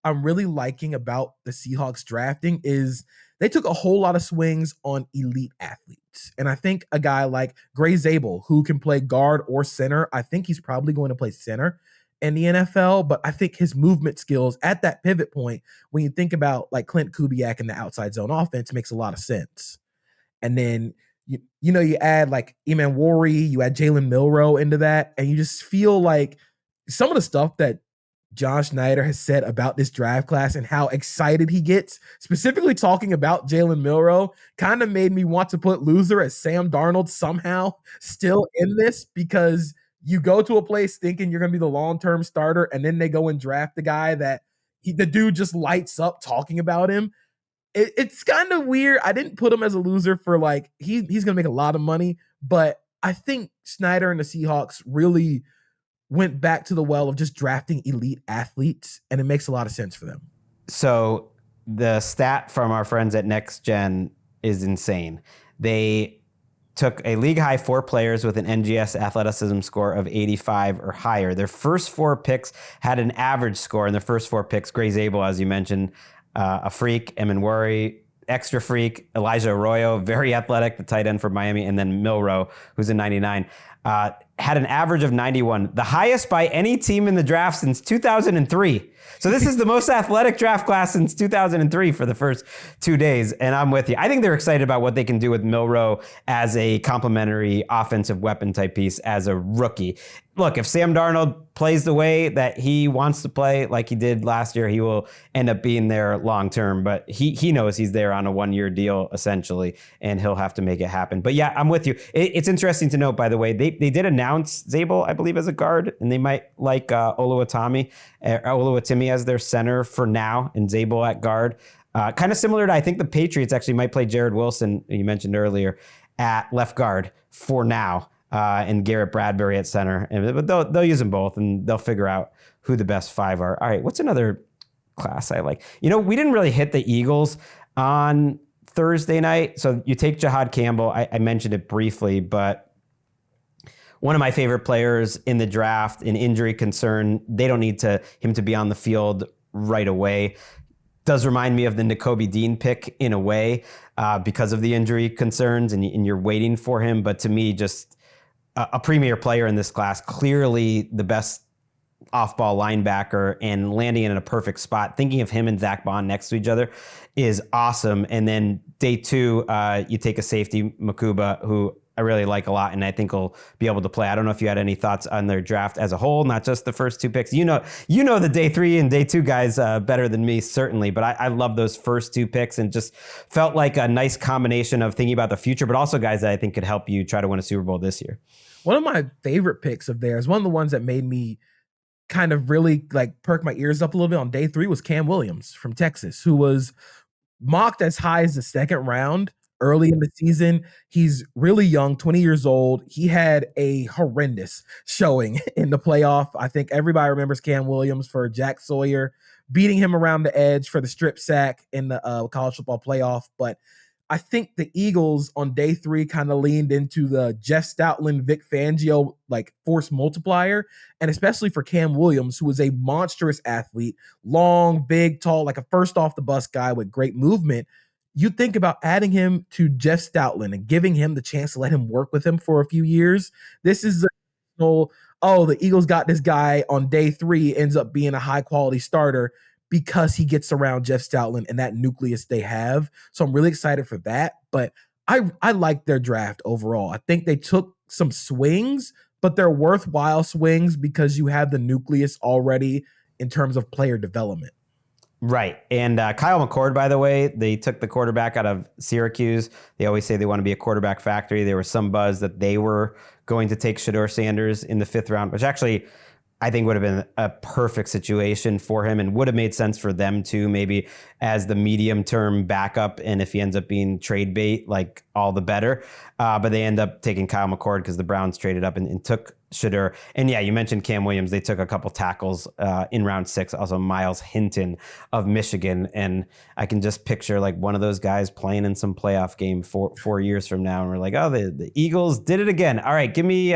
B: liking about the Seahawks drafting is they took a whole lot of swings on elite athletes. And I think a guy like Gray Zabel, who can play guard or center, I think he's probably going to play center in the NFL, but I think his movement skills at that pivot point, when you think about like Clint Kubiak and the outside zone offense, makes a lot of sense. And then you add like Eman Wari, you add Jalen Milroe into that, and you just feel like some of the stuff that John Schneider has said about this draft class and how excited he gets, specifically talking about Jalen Milroe, kind of made me want to put loser as Sam Darnold somehow still in this, because you go to a place thinking you're going to be the long-term starter, and then they go and draft the guy that the dude just lights up talking about him. It's kind of weird. I didn't put him as a loser for like, he's going to make a lot of money, but I think Schneider and the Seahawks really went back to the well of just drafting elite athletes, and it makes a lot of sense for them.
A: So the stat from our friends at Next Gen is insane. They took a league-high 4 players with an NGS athleticism score of 85 or higher. Their first 4 picks had an average score, and their first 4 picks, Gray Zabel, as you mentioned, a freak, Eman Wari, extra freak, Elijah Arroyo, very athletic, the tight end for Miami, and then Milroe, who's a 99, had an average of 91, the highest by any team in the draft since 2003. So this is the most athletic draft class since 2003 for the first 2 days, and I'm with you. I think they're excited about what they can do with Milroe as a complementary offensive weapon type piece as a rookie. Look, if Sam Darnold plays the way that he wants to play, like he did last year, he will end up being there long term. But he knows he's there on a 1-year deal, essentially, and he'll have to make it happen. But yeah, I'm with you. It's interesting to note, by the way, they did announce Zabel, I believe, as a guard, and they might like Oluwatimi as their center for now, and Zabel at guard. Kind of similar to, I think the Patriots actually might play Jared Wilson, you mentioned earlier, at left guard for now. And Garrett Bradbury at center. But they'll use them both, and they'll figure out who the best 5 are. All right, what's another class I like? We didn't really hit the Eagles on Thursday night. So you take Jahad Campbell. I mentioned it briefly, but one of my favorite players in the draft, an injury concern. They don't need him to be on the field right away. Does remind me of the Nakobe Dean pick in a way because of the injury concerns, and you're waiting for him. But to me, just a premier player in this class, clearly the best off-ball linebacker and landing in a perfect spot. Thinking of him and Zach Bond next to each other is awesome. And then day 2, you take a safety, Makuba, who I really like a lot, and I think will be able to play. I don't know if you had any thoughts on their draft as a whole, not just the first 2 picks. You know the day 3 and day 2 guys better than me, certainly. But I love those first 2 picks and just felt like a nice combination of thinking about the future, but also guys that I think could help you try to win a Super Bowl this year.
B: One of my favorite picks of theirs, one of the ones that made me kind of really like perk my ears up a little bit on day 3 was Cam Williams from Texas, who was mocked as high as the 2nd round early in the season. He's really young, 20 years old. He had a horrendous showing in the playoff. I think everybody remembers Cam Williams for Jack Sawyer beating him around the edge for the strip sack in the college football playoff. But I think the Eagles on day 3 kind of leaned into the Jeff Stoutland, Vic Fangio like force multiplier, and especially for Cam Williams, who is a monstrous athlete, long, big, tall, like a first off the bus guy with great movement. You think about adding him to Jeff Stoutland and giving him the chance to let him work with him for a few years. This is the Eagles got this guy on day 3, ends up being a high quality starter because he gets around Jeff Stoutland and that nucleus they have. So I'm really excited for that. But I like their draft overall. I think they took some swings, but they're worthwhile swings because you have the nucleus already in terms of player development.
A: Right. And Kyle McCord, by the way, they took the quarterback out of Syracuse. They always say they want to be a quarterback factory. There was some buzz that they were going to take Shedeur Sanders in the 5th round, which actually I think would have been a perfect situation for him and would have made sense for them too, maybe as the medium-term backup. And if he ends up being trade bait, like all the better. But they end up taking Kyle McCord because the Browns traded up and took Shedeur. And yeah, you mentioned Cam Williams. They took a couple tackles in round 6, also Miles Hinton of Michigan. And I can just picture like one of those guys playing in some playoff game 4 years from now. And we're like, oh, the Eagles did it again. All right, give me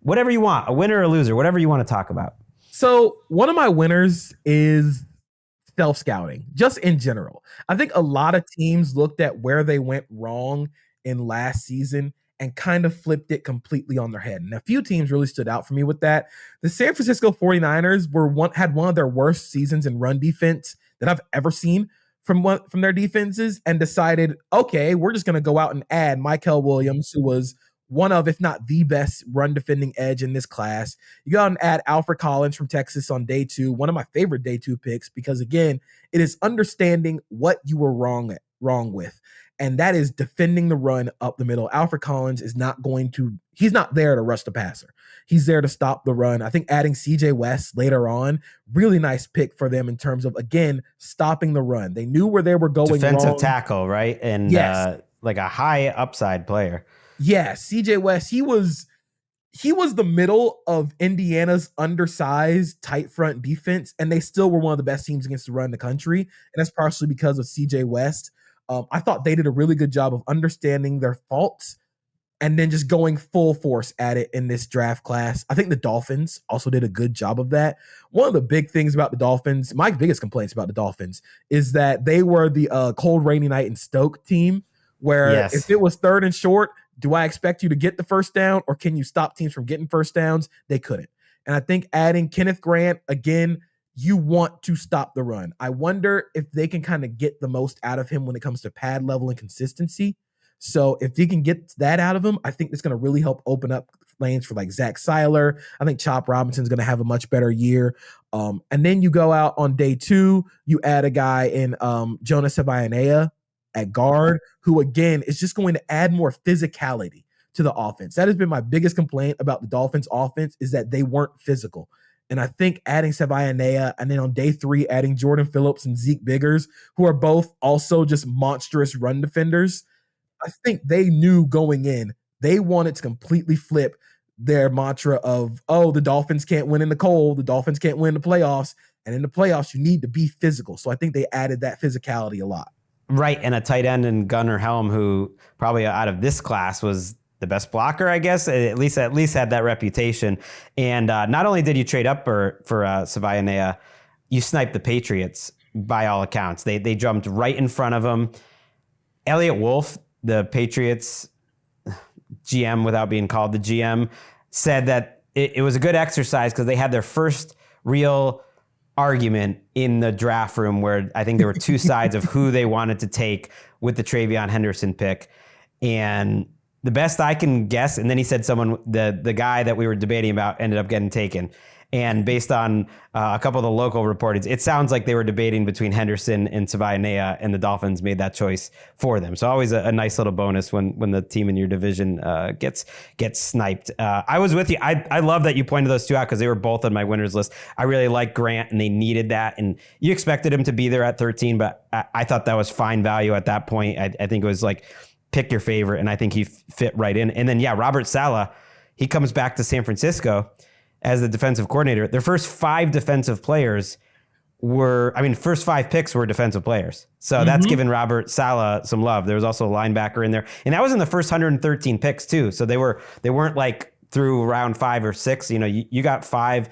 A: whatever you want, a winner or a loser, whatever you want to talk about.
B: So one of my winners is self-scouting, just in general. I think a lot of teams looked at where they went wrong in last season and kind of flipped it completely on their head. And a few teams really stood out for me with that. The San Francisco 49ers had one of their worst seasons in run defense that I've ever seen from their defenses, and decided, okay, we're just going to go out and add Mykel Williams, who was one of, if not the best run defending edge in this class. You go out and add Alfred Collins from Texas on day 2, one of my favorite day 2 picks, because again, it is understanding what you were wrong with. And that is defending the run up the middle. Alfred Collins is he's not there to rush the passer. He's there to stop the run. I think adding CJ West later on, really nice pick for them in terms of, again, stopping the run. They knew where they were going.
A: Defensive tackle, right? And yes. Like a high upside player.
B: Yeah, CJ West, he was the middle of Indiana's undersized tight front defense, and they still were one of the best teams against the run in the country. And that's partially because of CJ West. I thought they did a really good job of understanding their faults and then just going full force at it in this draft class. I think the Dolphins also did a good job of that. One of the big things about the Dolphins, my biggest complaints about the Dolphins, is that they were the cold, rainy night in Stoke team, where if it was 3rd and short, do I expect you to get the first down, or can you stop teams from getting first downs? They couldn't. And I think adding Kenneth Grant, again, you want to stop the run. I wonder if they can kind of get the most out of him when it comes to pad level and consistency. So if they can get that out of him, I think it's going to really help open up lanes for like Zach Seiler. I think Chop Robinson's going to have a much better year. And then you go out on day 2, you add a guy in Jonas Savaianea at guard, who again is just going to add more physicality to the offense. That has been my biggest complaint about the Dolphins offense, is that they weren't physical. And I think adding Savaianea, and then on day 3, adding Jordan Phillips and Zeke Biggers, who are both also just monstrous run defenders, I think they knew going in, they wanted to completely flip their mantra of, oh, the Dolphins can't win in the cold, the Dolphins can't win in the playoffs, and in the playoffs, you need to be physical. So I think they added that physicality a lot.
A: Right, and a tight end in Gunnar Helm, who probably out of this class was the best blocker, I guess. At least had that reputation. And not only did you trade up for Savaianea, you sniped the Patriots by all accounts. They jumped right in front of them. Elliott Wolf, the Patriots GM, without being called the GM, said that it was a good exercise because they had their first real argument in the draft room where I think there were two sides of who they wanted to take with the Travion Henderson pick. And the best I can guess, and then he said the guy that we were debating about ended up getting taken. And based on a couple of the local reportings, it sounds like they were debating between Henderson and Savaiinea, and the Dolphins made that choice for them. So always a nice little bonus when the team in your division gets sniped. I was with you. I love that you pointed those two out because they were both on my winners list. I really like Grant, and they needed that. And you expected him to be there at 13, but I thought that was fine value at that point. I think it was like pick your favorite, and I think he fit right in. And then, Robert Saleh, he comes back to San Francisco as the defensive coordinator. Their first 5 defensive players first 5 picks were defensive players. So that's given Robert Saleh some love. There was also a linebacker in there. And that was in the first 113 picks too. So they weren't like through round 5 or 6. You got 5,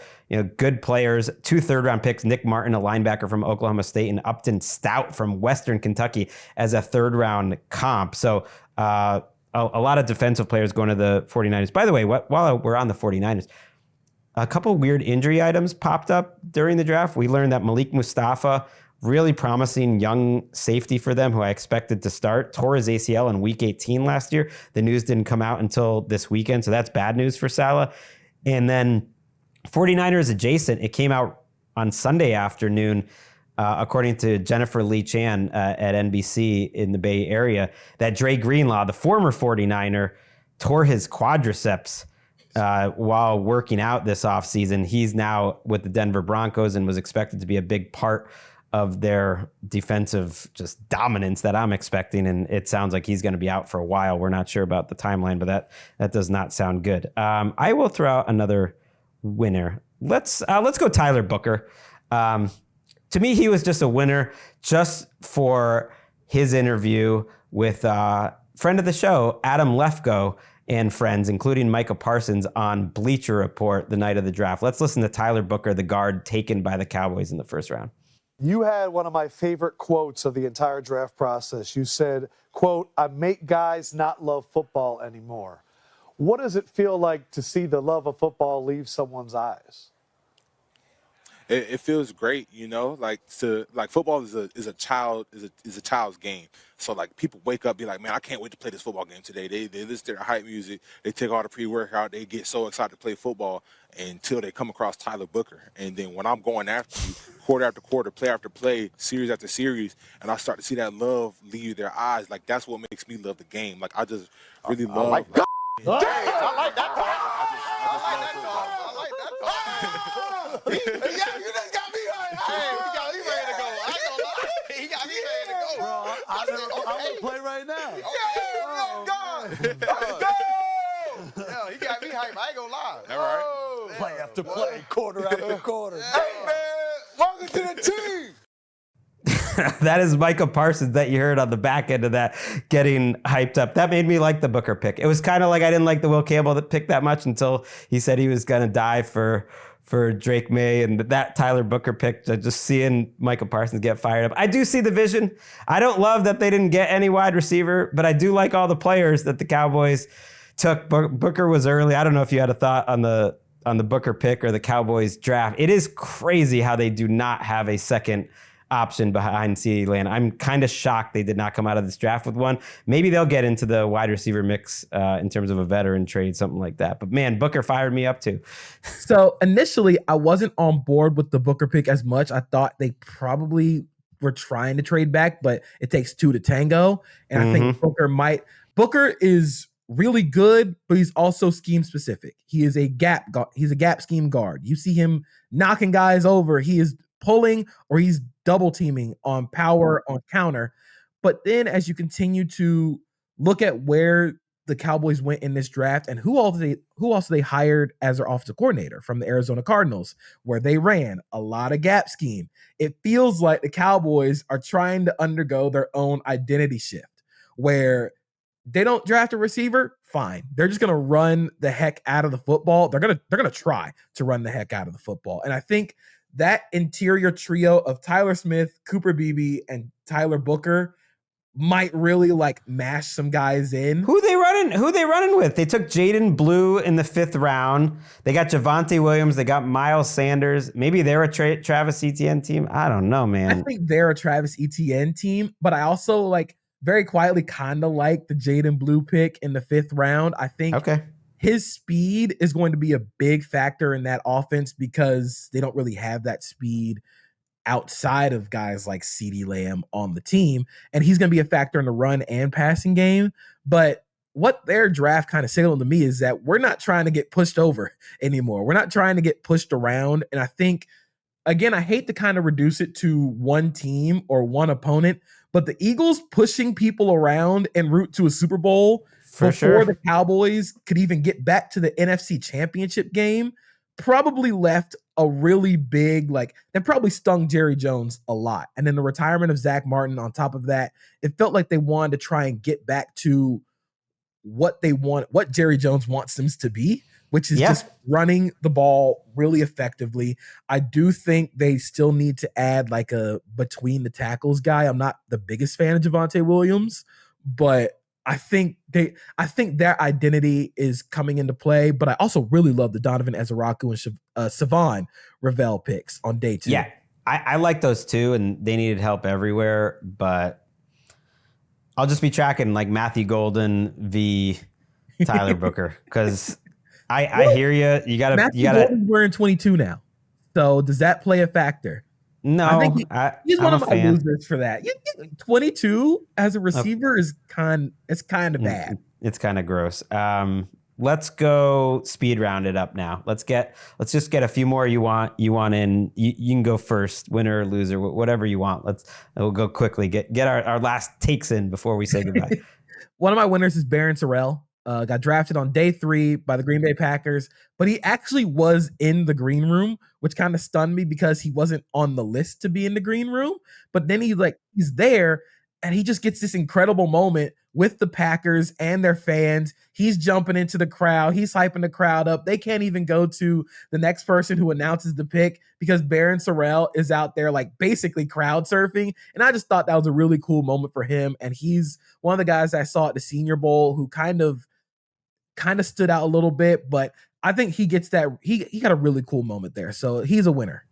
A: good players, 2 third-round picks, Nick Martin, a linebacker from Oklahoma State, and Upton Stout from Western Kentucky as a third-round comp. So a lot of defensive players going to the 49ers. By the way, while we're on the 49ers, a couple weird injury items popped up during the draft. We learned that Malik Mustafa, really promising young safety for them, who I expected to start, tore his ACL in week 18 last year. The news didn't come out until this weekend, so that's bad news for Saleh. And then 49ers adjacent, it came out on Sunday afternoon, according to Jennifer Lee Chan at NBC in the Bay Area, that Dre Greenlaw, the former 49er, tore his quadriceps while working out this offseason. He's now with the Denver Broncos and was expected to be a big part of their defensive just dominance that I'm expecting. And it sounds like he's going to be out for a while. We're not sure about the timeline, but that does not sound good. I will throw out another winner. Let's go Tyler Booker. To me, he was just a winner just for his interview with friend of the show, Adam Lefko, and friends, including Micah Parsons on Bleacher Report the night of the draft. Let's listen to Tyler Booker, the guard taken by the Cowboys in the first round.
D: You had one of my favorite quotes of the entire draft process. You said, quote, "I make guys not love football anymore." What does it feel like to see the love of football leave someone's eyes?
E: It feels great, like football is a child's game. So like people wake up, be like, man, I can't wait to play this football game today. They listen to their hype music, they take all the pre-workout, they get so excited to play football until they come across Tyler Booker. And then when I'm going after you, quarter after quarter, play after play, series after series, and I start to see that love leave their eyes, like that's what makes me love the game. Like I just really love.
F: I like that part. I like that part. Yeah, you just got me right. Hey, he got me ready to go. I ain't gonna lie. He got me ready to go. Bro, I'm gonna play right now. Yeah, God. Yeah, he got me hyped. I ain't gonna lie.
E: All right.
F: Play after play, quarter after quarter. Hey, man, welcome to the team.
A: That is Micah Parsons that you heard on the back end of that getting hyped up. That made me like the Booker pick. It was kind of like I didn't like the Will Campbell pick that much until he said he was going to die for Drake May, and that Tyler Booker pick, just seeing Micah Parsons get fired up. I do see the vision. I don't love that they didn't get any wide receiver, but I do like all the players that the Cowboys took. Booker was early. I don't know if you had a thought on the Booker pick or the Cowboys draft. It is crazy how they do not have a second option behind CeeDee Lamb. I'm kind of shocked they did not come out of this draft with one. Maybe they'll get into the wide receiver mix in terms of a veteran trade, something like that. But man, Booker fired me up too.
B: So initially, I wasn't on board with the Booker pick as much. I thought they probably were trying to trade back, but it takes 2 to tango. And I think Booker is really good, but he's also scheme specific. He is a gap scheme guard. You see him knocking guys over. He is pulling or he's double teaming on power, on counter. But then as you continue to look at where the Cowboys went in this draft and who else they hired as their offensive coordinator from the Arizona Cardinals, where they ran a lot of gap scheme, it feels like the Cowboys are trying to undergo their own identity shift where they don't draft a receiver, fine. They're just going to run the heck out of the football. They're going to try to run the heck out of the football. And I think that interior trio of Tyler Smith, Cooper Beebe, and Tyler Booker might really like mash some guys in.
A: Who they running with? They took Jaden Blue in the 5th round. They got Javonte Williams. They got Miles Sanders. Maybe they're a Travis Etienne team. I don't know, man.
B: I think they're a Travis Etienne team, but I also like very quietly kind of like the Jaden Blue pick in the 5th round. I think his speed is going to be a big factor in that offense because they don't really have that speed outside of guys like CeeDee Lamb on the team. And he's going to be a factor in the run and passing game. But what their draft kind of signaled to me is that we're not trying to get pushed over anymore. We're not trying to get pushed around. And I think, again, I hate to kind of reduce it to one team or one opponent, but the Eagles pushing people around en route to a Super Bowl before the Cowboys could even get back to the NFC Championship game probably left a really big, like, that probably stung Jerry Jones a lot. And then the retirement of Zach Martin on top of that, it felt like they wanted to try and get back to what they want, what Jerry Jones wants them to be, which is just running the ball really effectively. I do think they still need to add like a between the tackles guy. I'm not the biggest fan of Javonte Williams, but I think their identity is coming into play. But I also really love the Donovan Ezeraku and Savon Ravel picks on day 2.
A: Yeah, I like those too, and they needed help everywhere. But I'll just be tracking like Matthew Golden v. Tyler Booker because I hear you. You gotta.
B: Golden's wearing 22 now, so does that play a factor?
A: No,
B: I think he's one of my losers for that. 22 as a receiver is kind of bad.
A: It's kind of gross. Let's go speed round it up now. Let's just get a few more you want in. You can go first, winner or loser, whatever you want. We'll go quickly. Get our last takes in before we say goodbye.
B: One of my winners is Barron Sorrell. Got drafted on day 3 by the Green Bay Packers, but he actually was in the green room, which kind of stunned me because he wasn't on the list to be in the green room. But then he's there and he just gets this incredible moment with the Packers and their fans. He's jumping into the crowd. He's hyping the crowd up. They can't even go to the next person who announces the pick because Barron Sorrell is out there like basically crowd surfing. And I just thought that was a really cool moment for him. And he's one of the guys I saw at the Senior Bowl who kind of stood out a little bit, but I think he gets that. He got a really cool moment there. So he's a winner.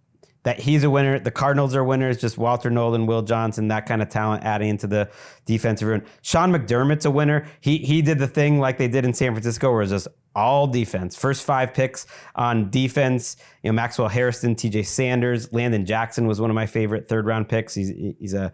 A: That he's a winner. The Cardinals are winners. Just Walter Nolan, Will Johnson, that kind of talent adding into the defensive room. Sean McDermott's a winner. He did the thing like they did in San Francisco where it was just all defense. First 5 picks on defense. You know, Maxwell Harrison, TJ Sanders, Landon Jackson was one of my favorite 3rd round picks. He's a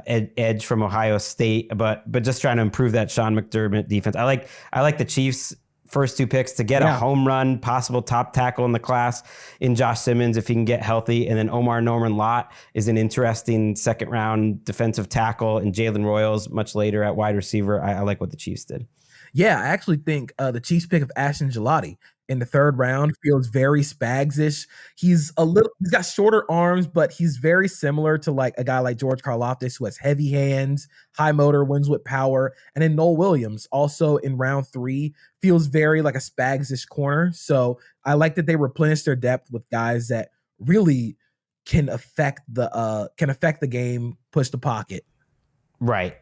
A: edge from Ohio State, but just trying to improve that Sean McDermott defense. I like the Chiefs' first 2 picks to get a home run, possible top tackle in the class in Josh Simmons if he can get healthy. And then Omar Norman Lott is an interesting 2nd round defensive tackle, and Jalen Royals much later at wide receiver. I like what the Chiefs did.
B: Yeah, I actually think the Chiefs pick of Ashton Gelati in the 3rd round feels very Spags-ish. He's got shorter arms, but he's very similar to like a guy like George Karlaftis who has heavy hands, high motor, wins with power. And then Noel Williams also in round 3 feels very like a Spags-ish corner. So I like that they replenished their depth with guys that really can affect the game, push the pocket.
A: Right.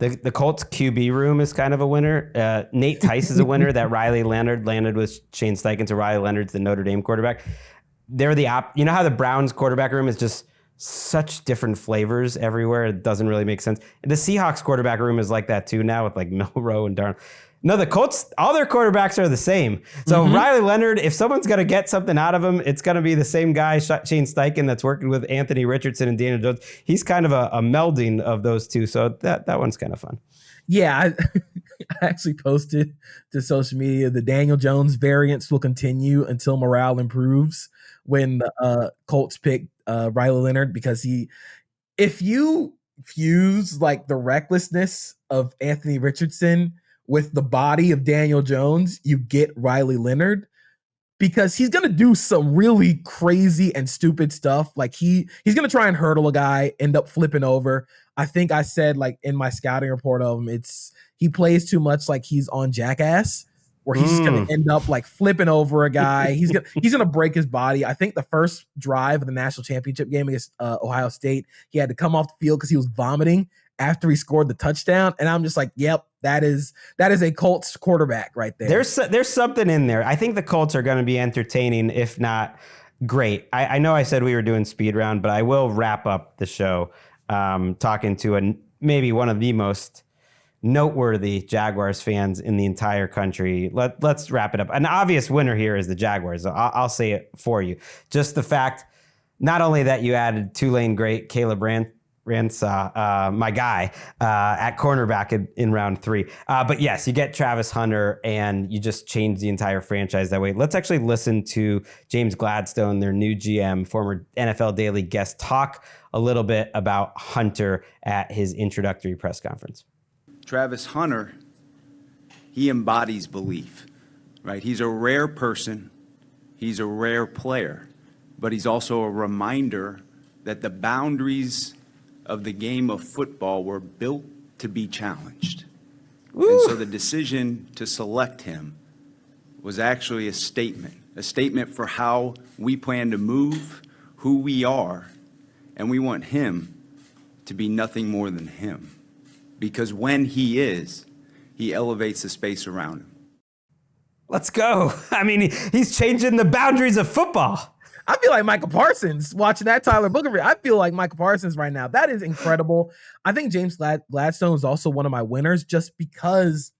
A: The Colts QB room is kind of a winner. Nate Tice is a winner. That Riley Leonard landed with Shane Steichen, so Riley Leonard's the Notre Dame quarterback. They're you know how the Browns quarterback room is just such different flavors everywhere. It doesn't really make sense. And the Seahawks quarterback room is like that too now with like Milroe and Darnold. No, the Colts, all their quarterbacks are the same. So Riley Leonard, if someone's going to get something out of him, it's going to be the same guy, Shane Steichen, that's working with Anthony Richardson and Daniel Jones. He's kind of a melding of those two. So that one's kind of fun.
B: Yeah, I actually posted to social media the Daniel Jones variants will continue until morale improves when the Colts pick Riley Leonard, because if you fuse like the recklessness of Anthony Richardson with the body of Daniel Jones, you get Riley Leonard, because he's going to do some really crazy and stupid stuff. Like he's going to try and hurdle a guy, end up flipping over. I think I said like in my scouting report of him, he plays too much like he's on Jackass, where he's just going to end up like flipping over a guy. He's going to break his body. I think the first drive of the national championship game against Ohio State, he had to come off the field because he was vomiting after he scored the touchdown. And I'm just like, yep, that is a Colts quarterback right there.
A: There's something in there. I think the Colts are going to be entertaining, if not great. I know I said we were doing speed round, but I will wrap up the show talking to maybe one of the most noteworthy Jaguars fans in the entire country. Let's wrap it up. An obvious winner here is the Jaguars. I'll say it for you. Just the fact, not only that you added Tulane great Caleb Ransaw, my guy, at cornerback in round 3. But yes, you get Travis Hunter and you just change the entire franchise that way. Let's actually listen to James Gladstone, their new GM, former NFL Daily guest, talk a little bit about Hunter at his introductory press conference.
G: Travis Hunter, he embodies belief, right? He's a rare person. He's a rare player, but he's also a reminder that the boundaries of the game of football were built to be challenged. Woo. And so the decision to select him was actually a statement for how we plan to move, who we are, and we want him to be nothing more than him. Because when he is, he elevates the space around him.
A: Let's go. I mean, he's changing the boundaries of football.
B: I feel like Michael Parsons watching that Tyler Booker. I feel like Michael Parsons right now. That is incredible. I think James Gladstone is also one of my winners just because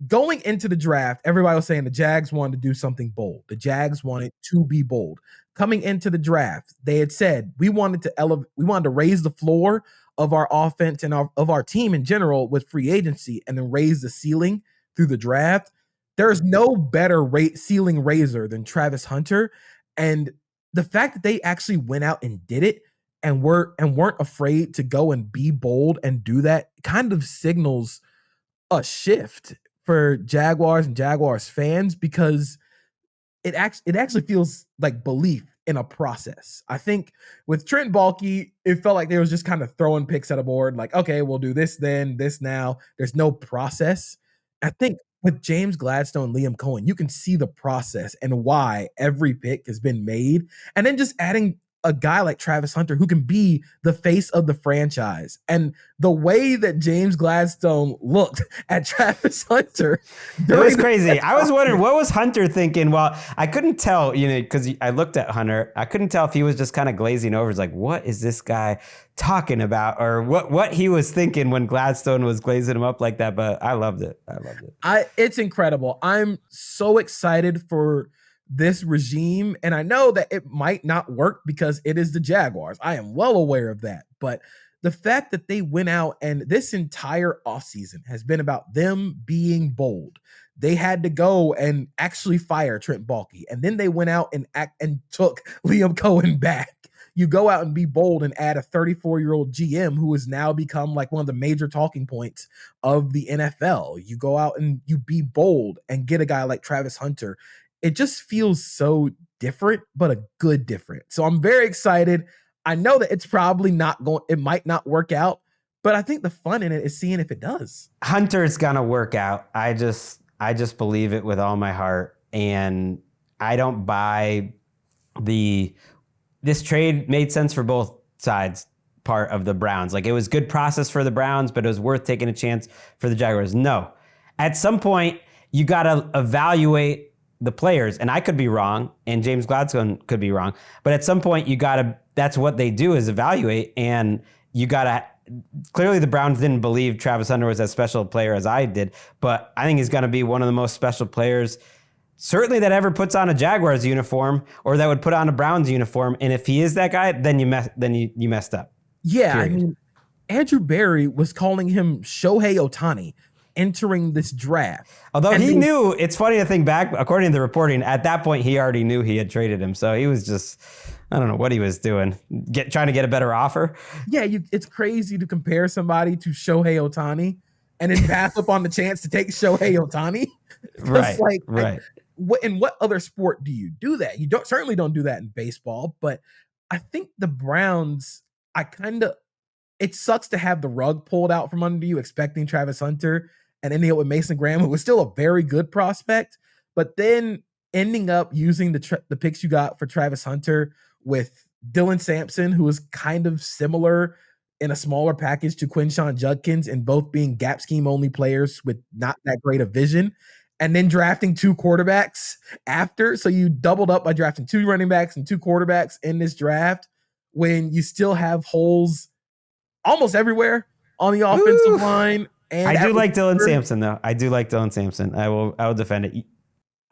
B: going into the draft, everybody was saying the Jags wanted to do something bold. The Jags wanted to be bold. Coming into the draft, they had said we wanted to raise the floor of our offense and of our team in general with free agency and then raise the ceiling through the draft. There's no better ceiling raiser than Travis Hunter. And the fact that they actually went out and did it and weren't afraid to go and be bold and do that kind of signals a shift for Jaguars and Jaguars fans because it actually feels like belief in a process. I think with Trent Baalke, it felt like they was just kind of throwing picks at a board, like, okay, we'll do this then, this now. There's no process. I think with James Gladstone, Liam Cohen, you can see the process and why every pick has been made. And then just adding a guy like Travis Hunter who can be the face of the franchise. And the way that James Gladstone looked at Travis Hunter.
A: It was crazy. I was wondering, what was Hunter thinking? Well, I couldn't tell, because I looked at Hunter. I couldn't tell if he was just kind of glazing over. It's like, what is this guy talking about? Or what he was thinking when Gladstone was glazing him up like that. But I loved it.
B: It's incredible. I'm so excited for this regime, and I know that it might not work because it is the Jaguars. I am well aware of that, but the fact that they went out and this entire offseason has been about them being bold. They had to go and actually fire Trent Baalke, and then they went out and took Liam Cohen back. You go out and be bold and add a 34-year-old GM who has now become like one of the major talking points of the NFL. You go out and you be bold and get a guy like Travis Hunter. It just feels so different, but a good different. So I'm very excited. I know that it's probably it might not work out, but I think the fun in it is seeing if it does.
A: Hunter's gonna work out. I just believe it with all my heart. And I don't buy this trade made sense for both sides part of the Browns. Like, it was good process for the Browns, but it was worth taking a chance for the Jaguars. No. At some point, you gotta evaluate the players, and I could be wrong, and James Gladstone could be wrong, but at some point that's what they do is evaluate, and clearly the Browns didn't believe Travis Hunter was as special a player as I did, but I think he's going to be one of the most special players certainly that ever puts on a Jaguars uniform or that would put on a Browns uniform, and if he is that guy, then you messed up.
B: Yeah,
A: period.
B: I mean, Andrew Berry was calling him Shohei Ohtani entering this draft.
A: Although he knew, it's funny to think back, according to the reporting, at that point he already knew he had traded him. So he was just, I don't know what he was doing, trying to get a better offer.
B: Yeah, it's crazy to compare somebody to Shohei Ohtani and then pass up on the chance to take Shohei Ohtani.
A: Right.
B: In what other sport do you do that? You certainly don't do that in baseball, but I think the Browns, it sucks to have the rug pulled out from under you expecting Travis Hunter and ending up with Mason Graham, who was still a very good prospect, but then ending up using the picks you got for Travis Hunter with Dylan Sampson, who was kind of similar in a smaller package to Quinshon Judkins and both being gap scheme only players with not that great of vision, and then drafting 2 quarterbacks after. So you doubled up by drafting 2 running backs and 2 quarterbacks in this draft when you still have holes almost everywhere on the offensive line. And
A: I do like Dylan Sampson, though. I do like Dylan Sampson. I will defend it.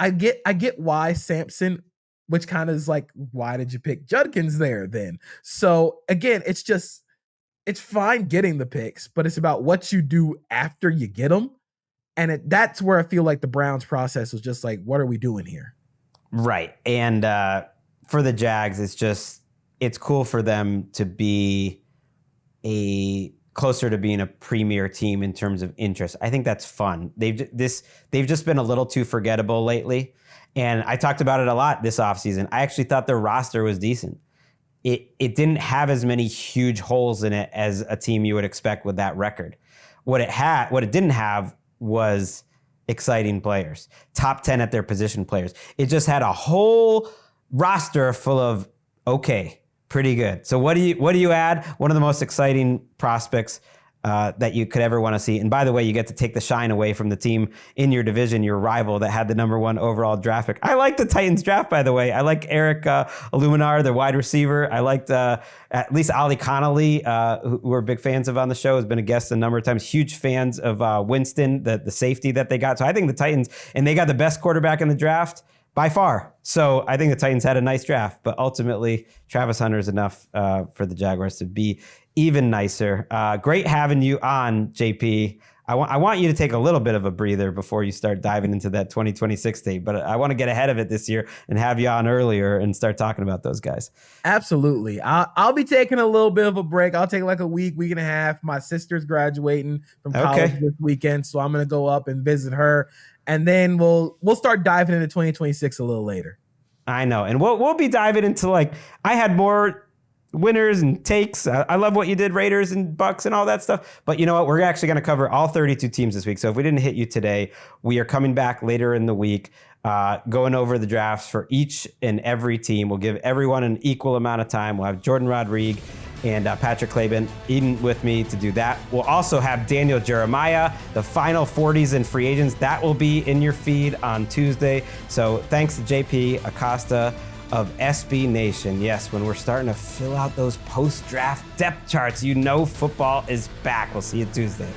B: I get why Sampson, which kind of is like, why did you pick Judkins there then? So again, it's fine getting the picks, but it's about what you do after you get them. And that's where I feel like the Browns process was just like, what are we doing here?
A: Right. And for the Jags, it's cool for them to be closer to being a premier team in terms of interest. I think that's fun. They've just been a little too forgettable lately. And I talked about it a lot this offseason. I actually thought their roster was decent. It didn't have as many huge holes in it as a team you would expect with that record. What it didn't have was exciting players, top 10 at their position players. It just had a whole roster full of, okay, pretty good. So what do you add? One of the most exciting prospects that you could ever want to see. And by the way, you get to take the shine away from the team in your division, your rival that had the number 1 overall draft pick. I like the Titans draft, by the way. I like Eric Illuminar, the wide receiver. I liked at least Ali Connolly, who we're big fans of on the show, has been a guest a number of times. Huge fans of Winston, the safety that they got. So I think the Titans, and they got the best quarterback in the draft by far. So I think the Titans had a nice draft, but ultimately Travis Hunter is enough for the Jaguars to be even nicer. Great having you on, JP. I want you to take a little bit of a breather before you start diving into that 2026 date, but I want to get ahead of it this year and have you on earlier and start talking about those guys.
B: Absolutely. I'll be taking a little bit of a break. I'll take like a week and a half. My sister's graduating from college this weekend, so I'm going to go up and visit her. And then we'll start diving into 2026 a little later.
A: I know. And we'll be diving into, like, I had more winners and takes. I love what you did, Raiders and Bucks and all that stuff. But you know what? We're actually going to cover all 32 teams this week. So if we didn't hit you today, we are coming back later in the week, going over the drafts for each and every team. We'll give everyone an equal amount of time. We'll have Jordan Rodriguez and Patrick Claben in with me to do that. We'll also have Daniel Jeremiah, the final 40s and free agents. That will be in your feed on Tuesday. So thanks to JP Acosta of SB Nation. Yes, when we're starting to fill out those post-draft depth charts, you know football is back. We'll see you Tuesday.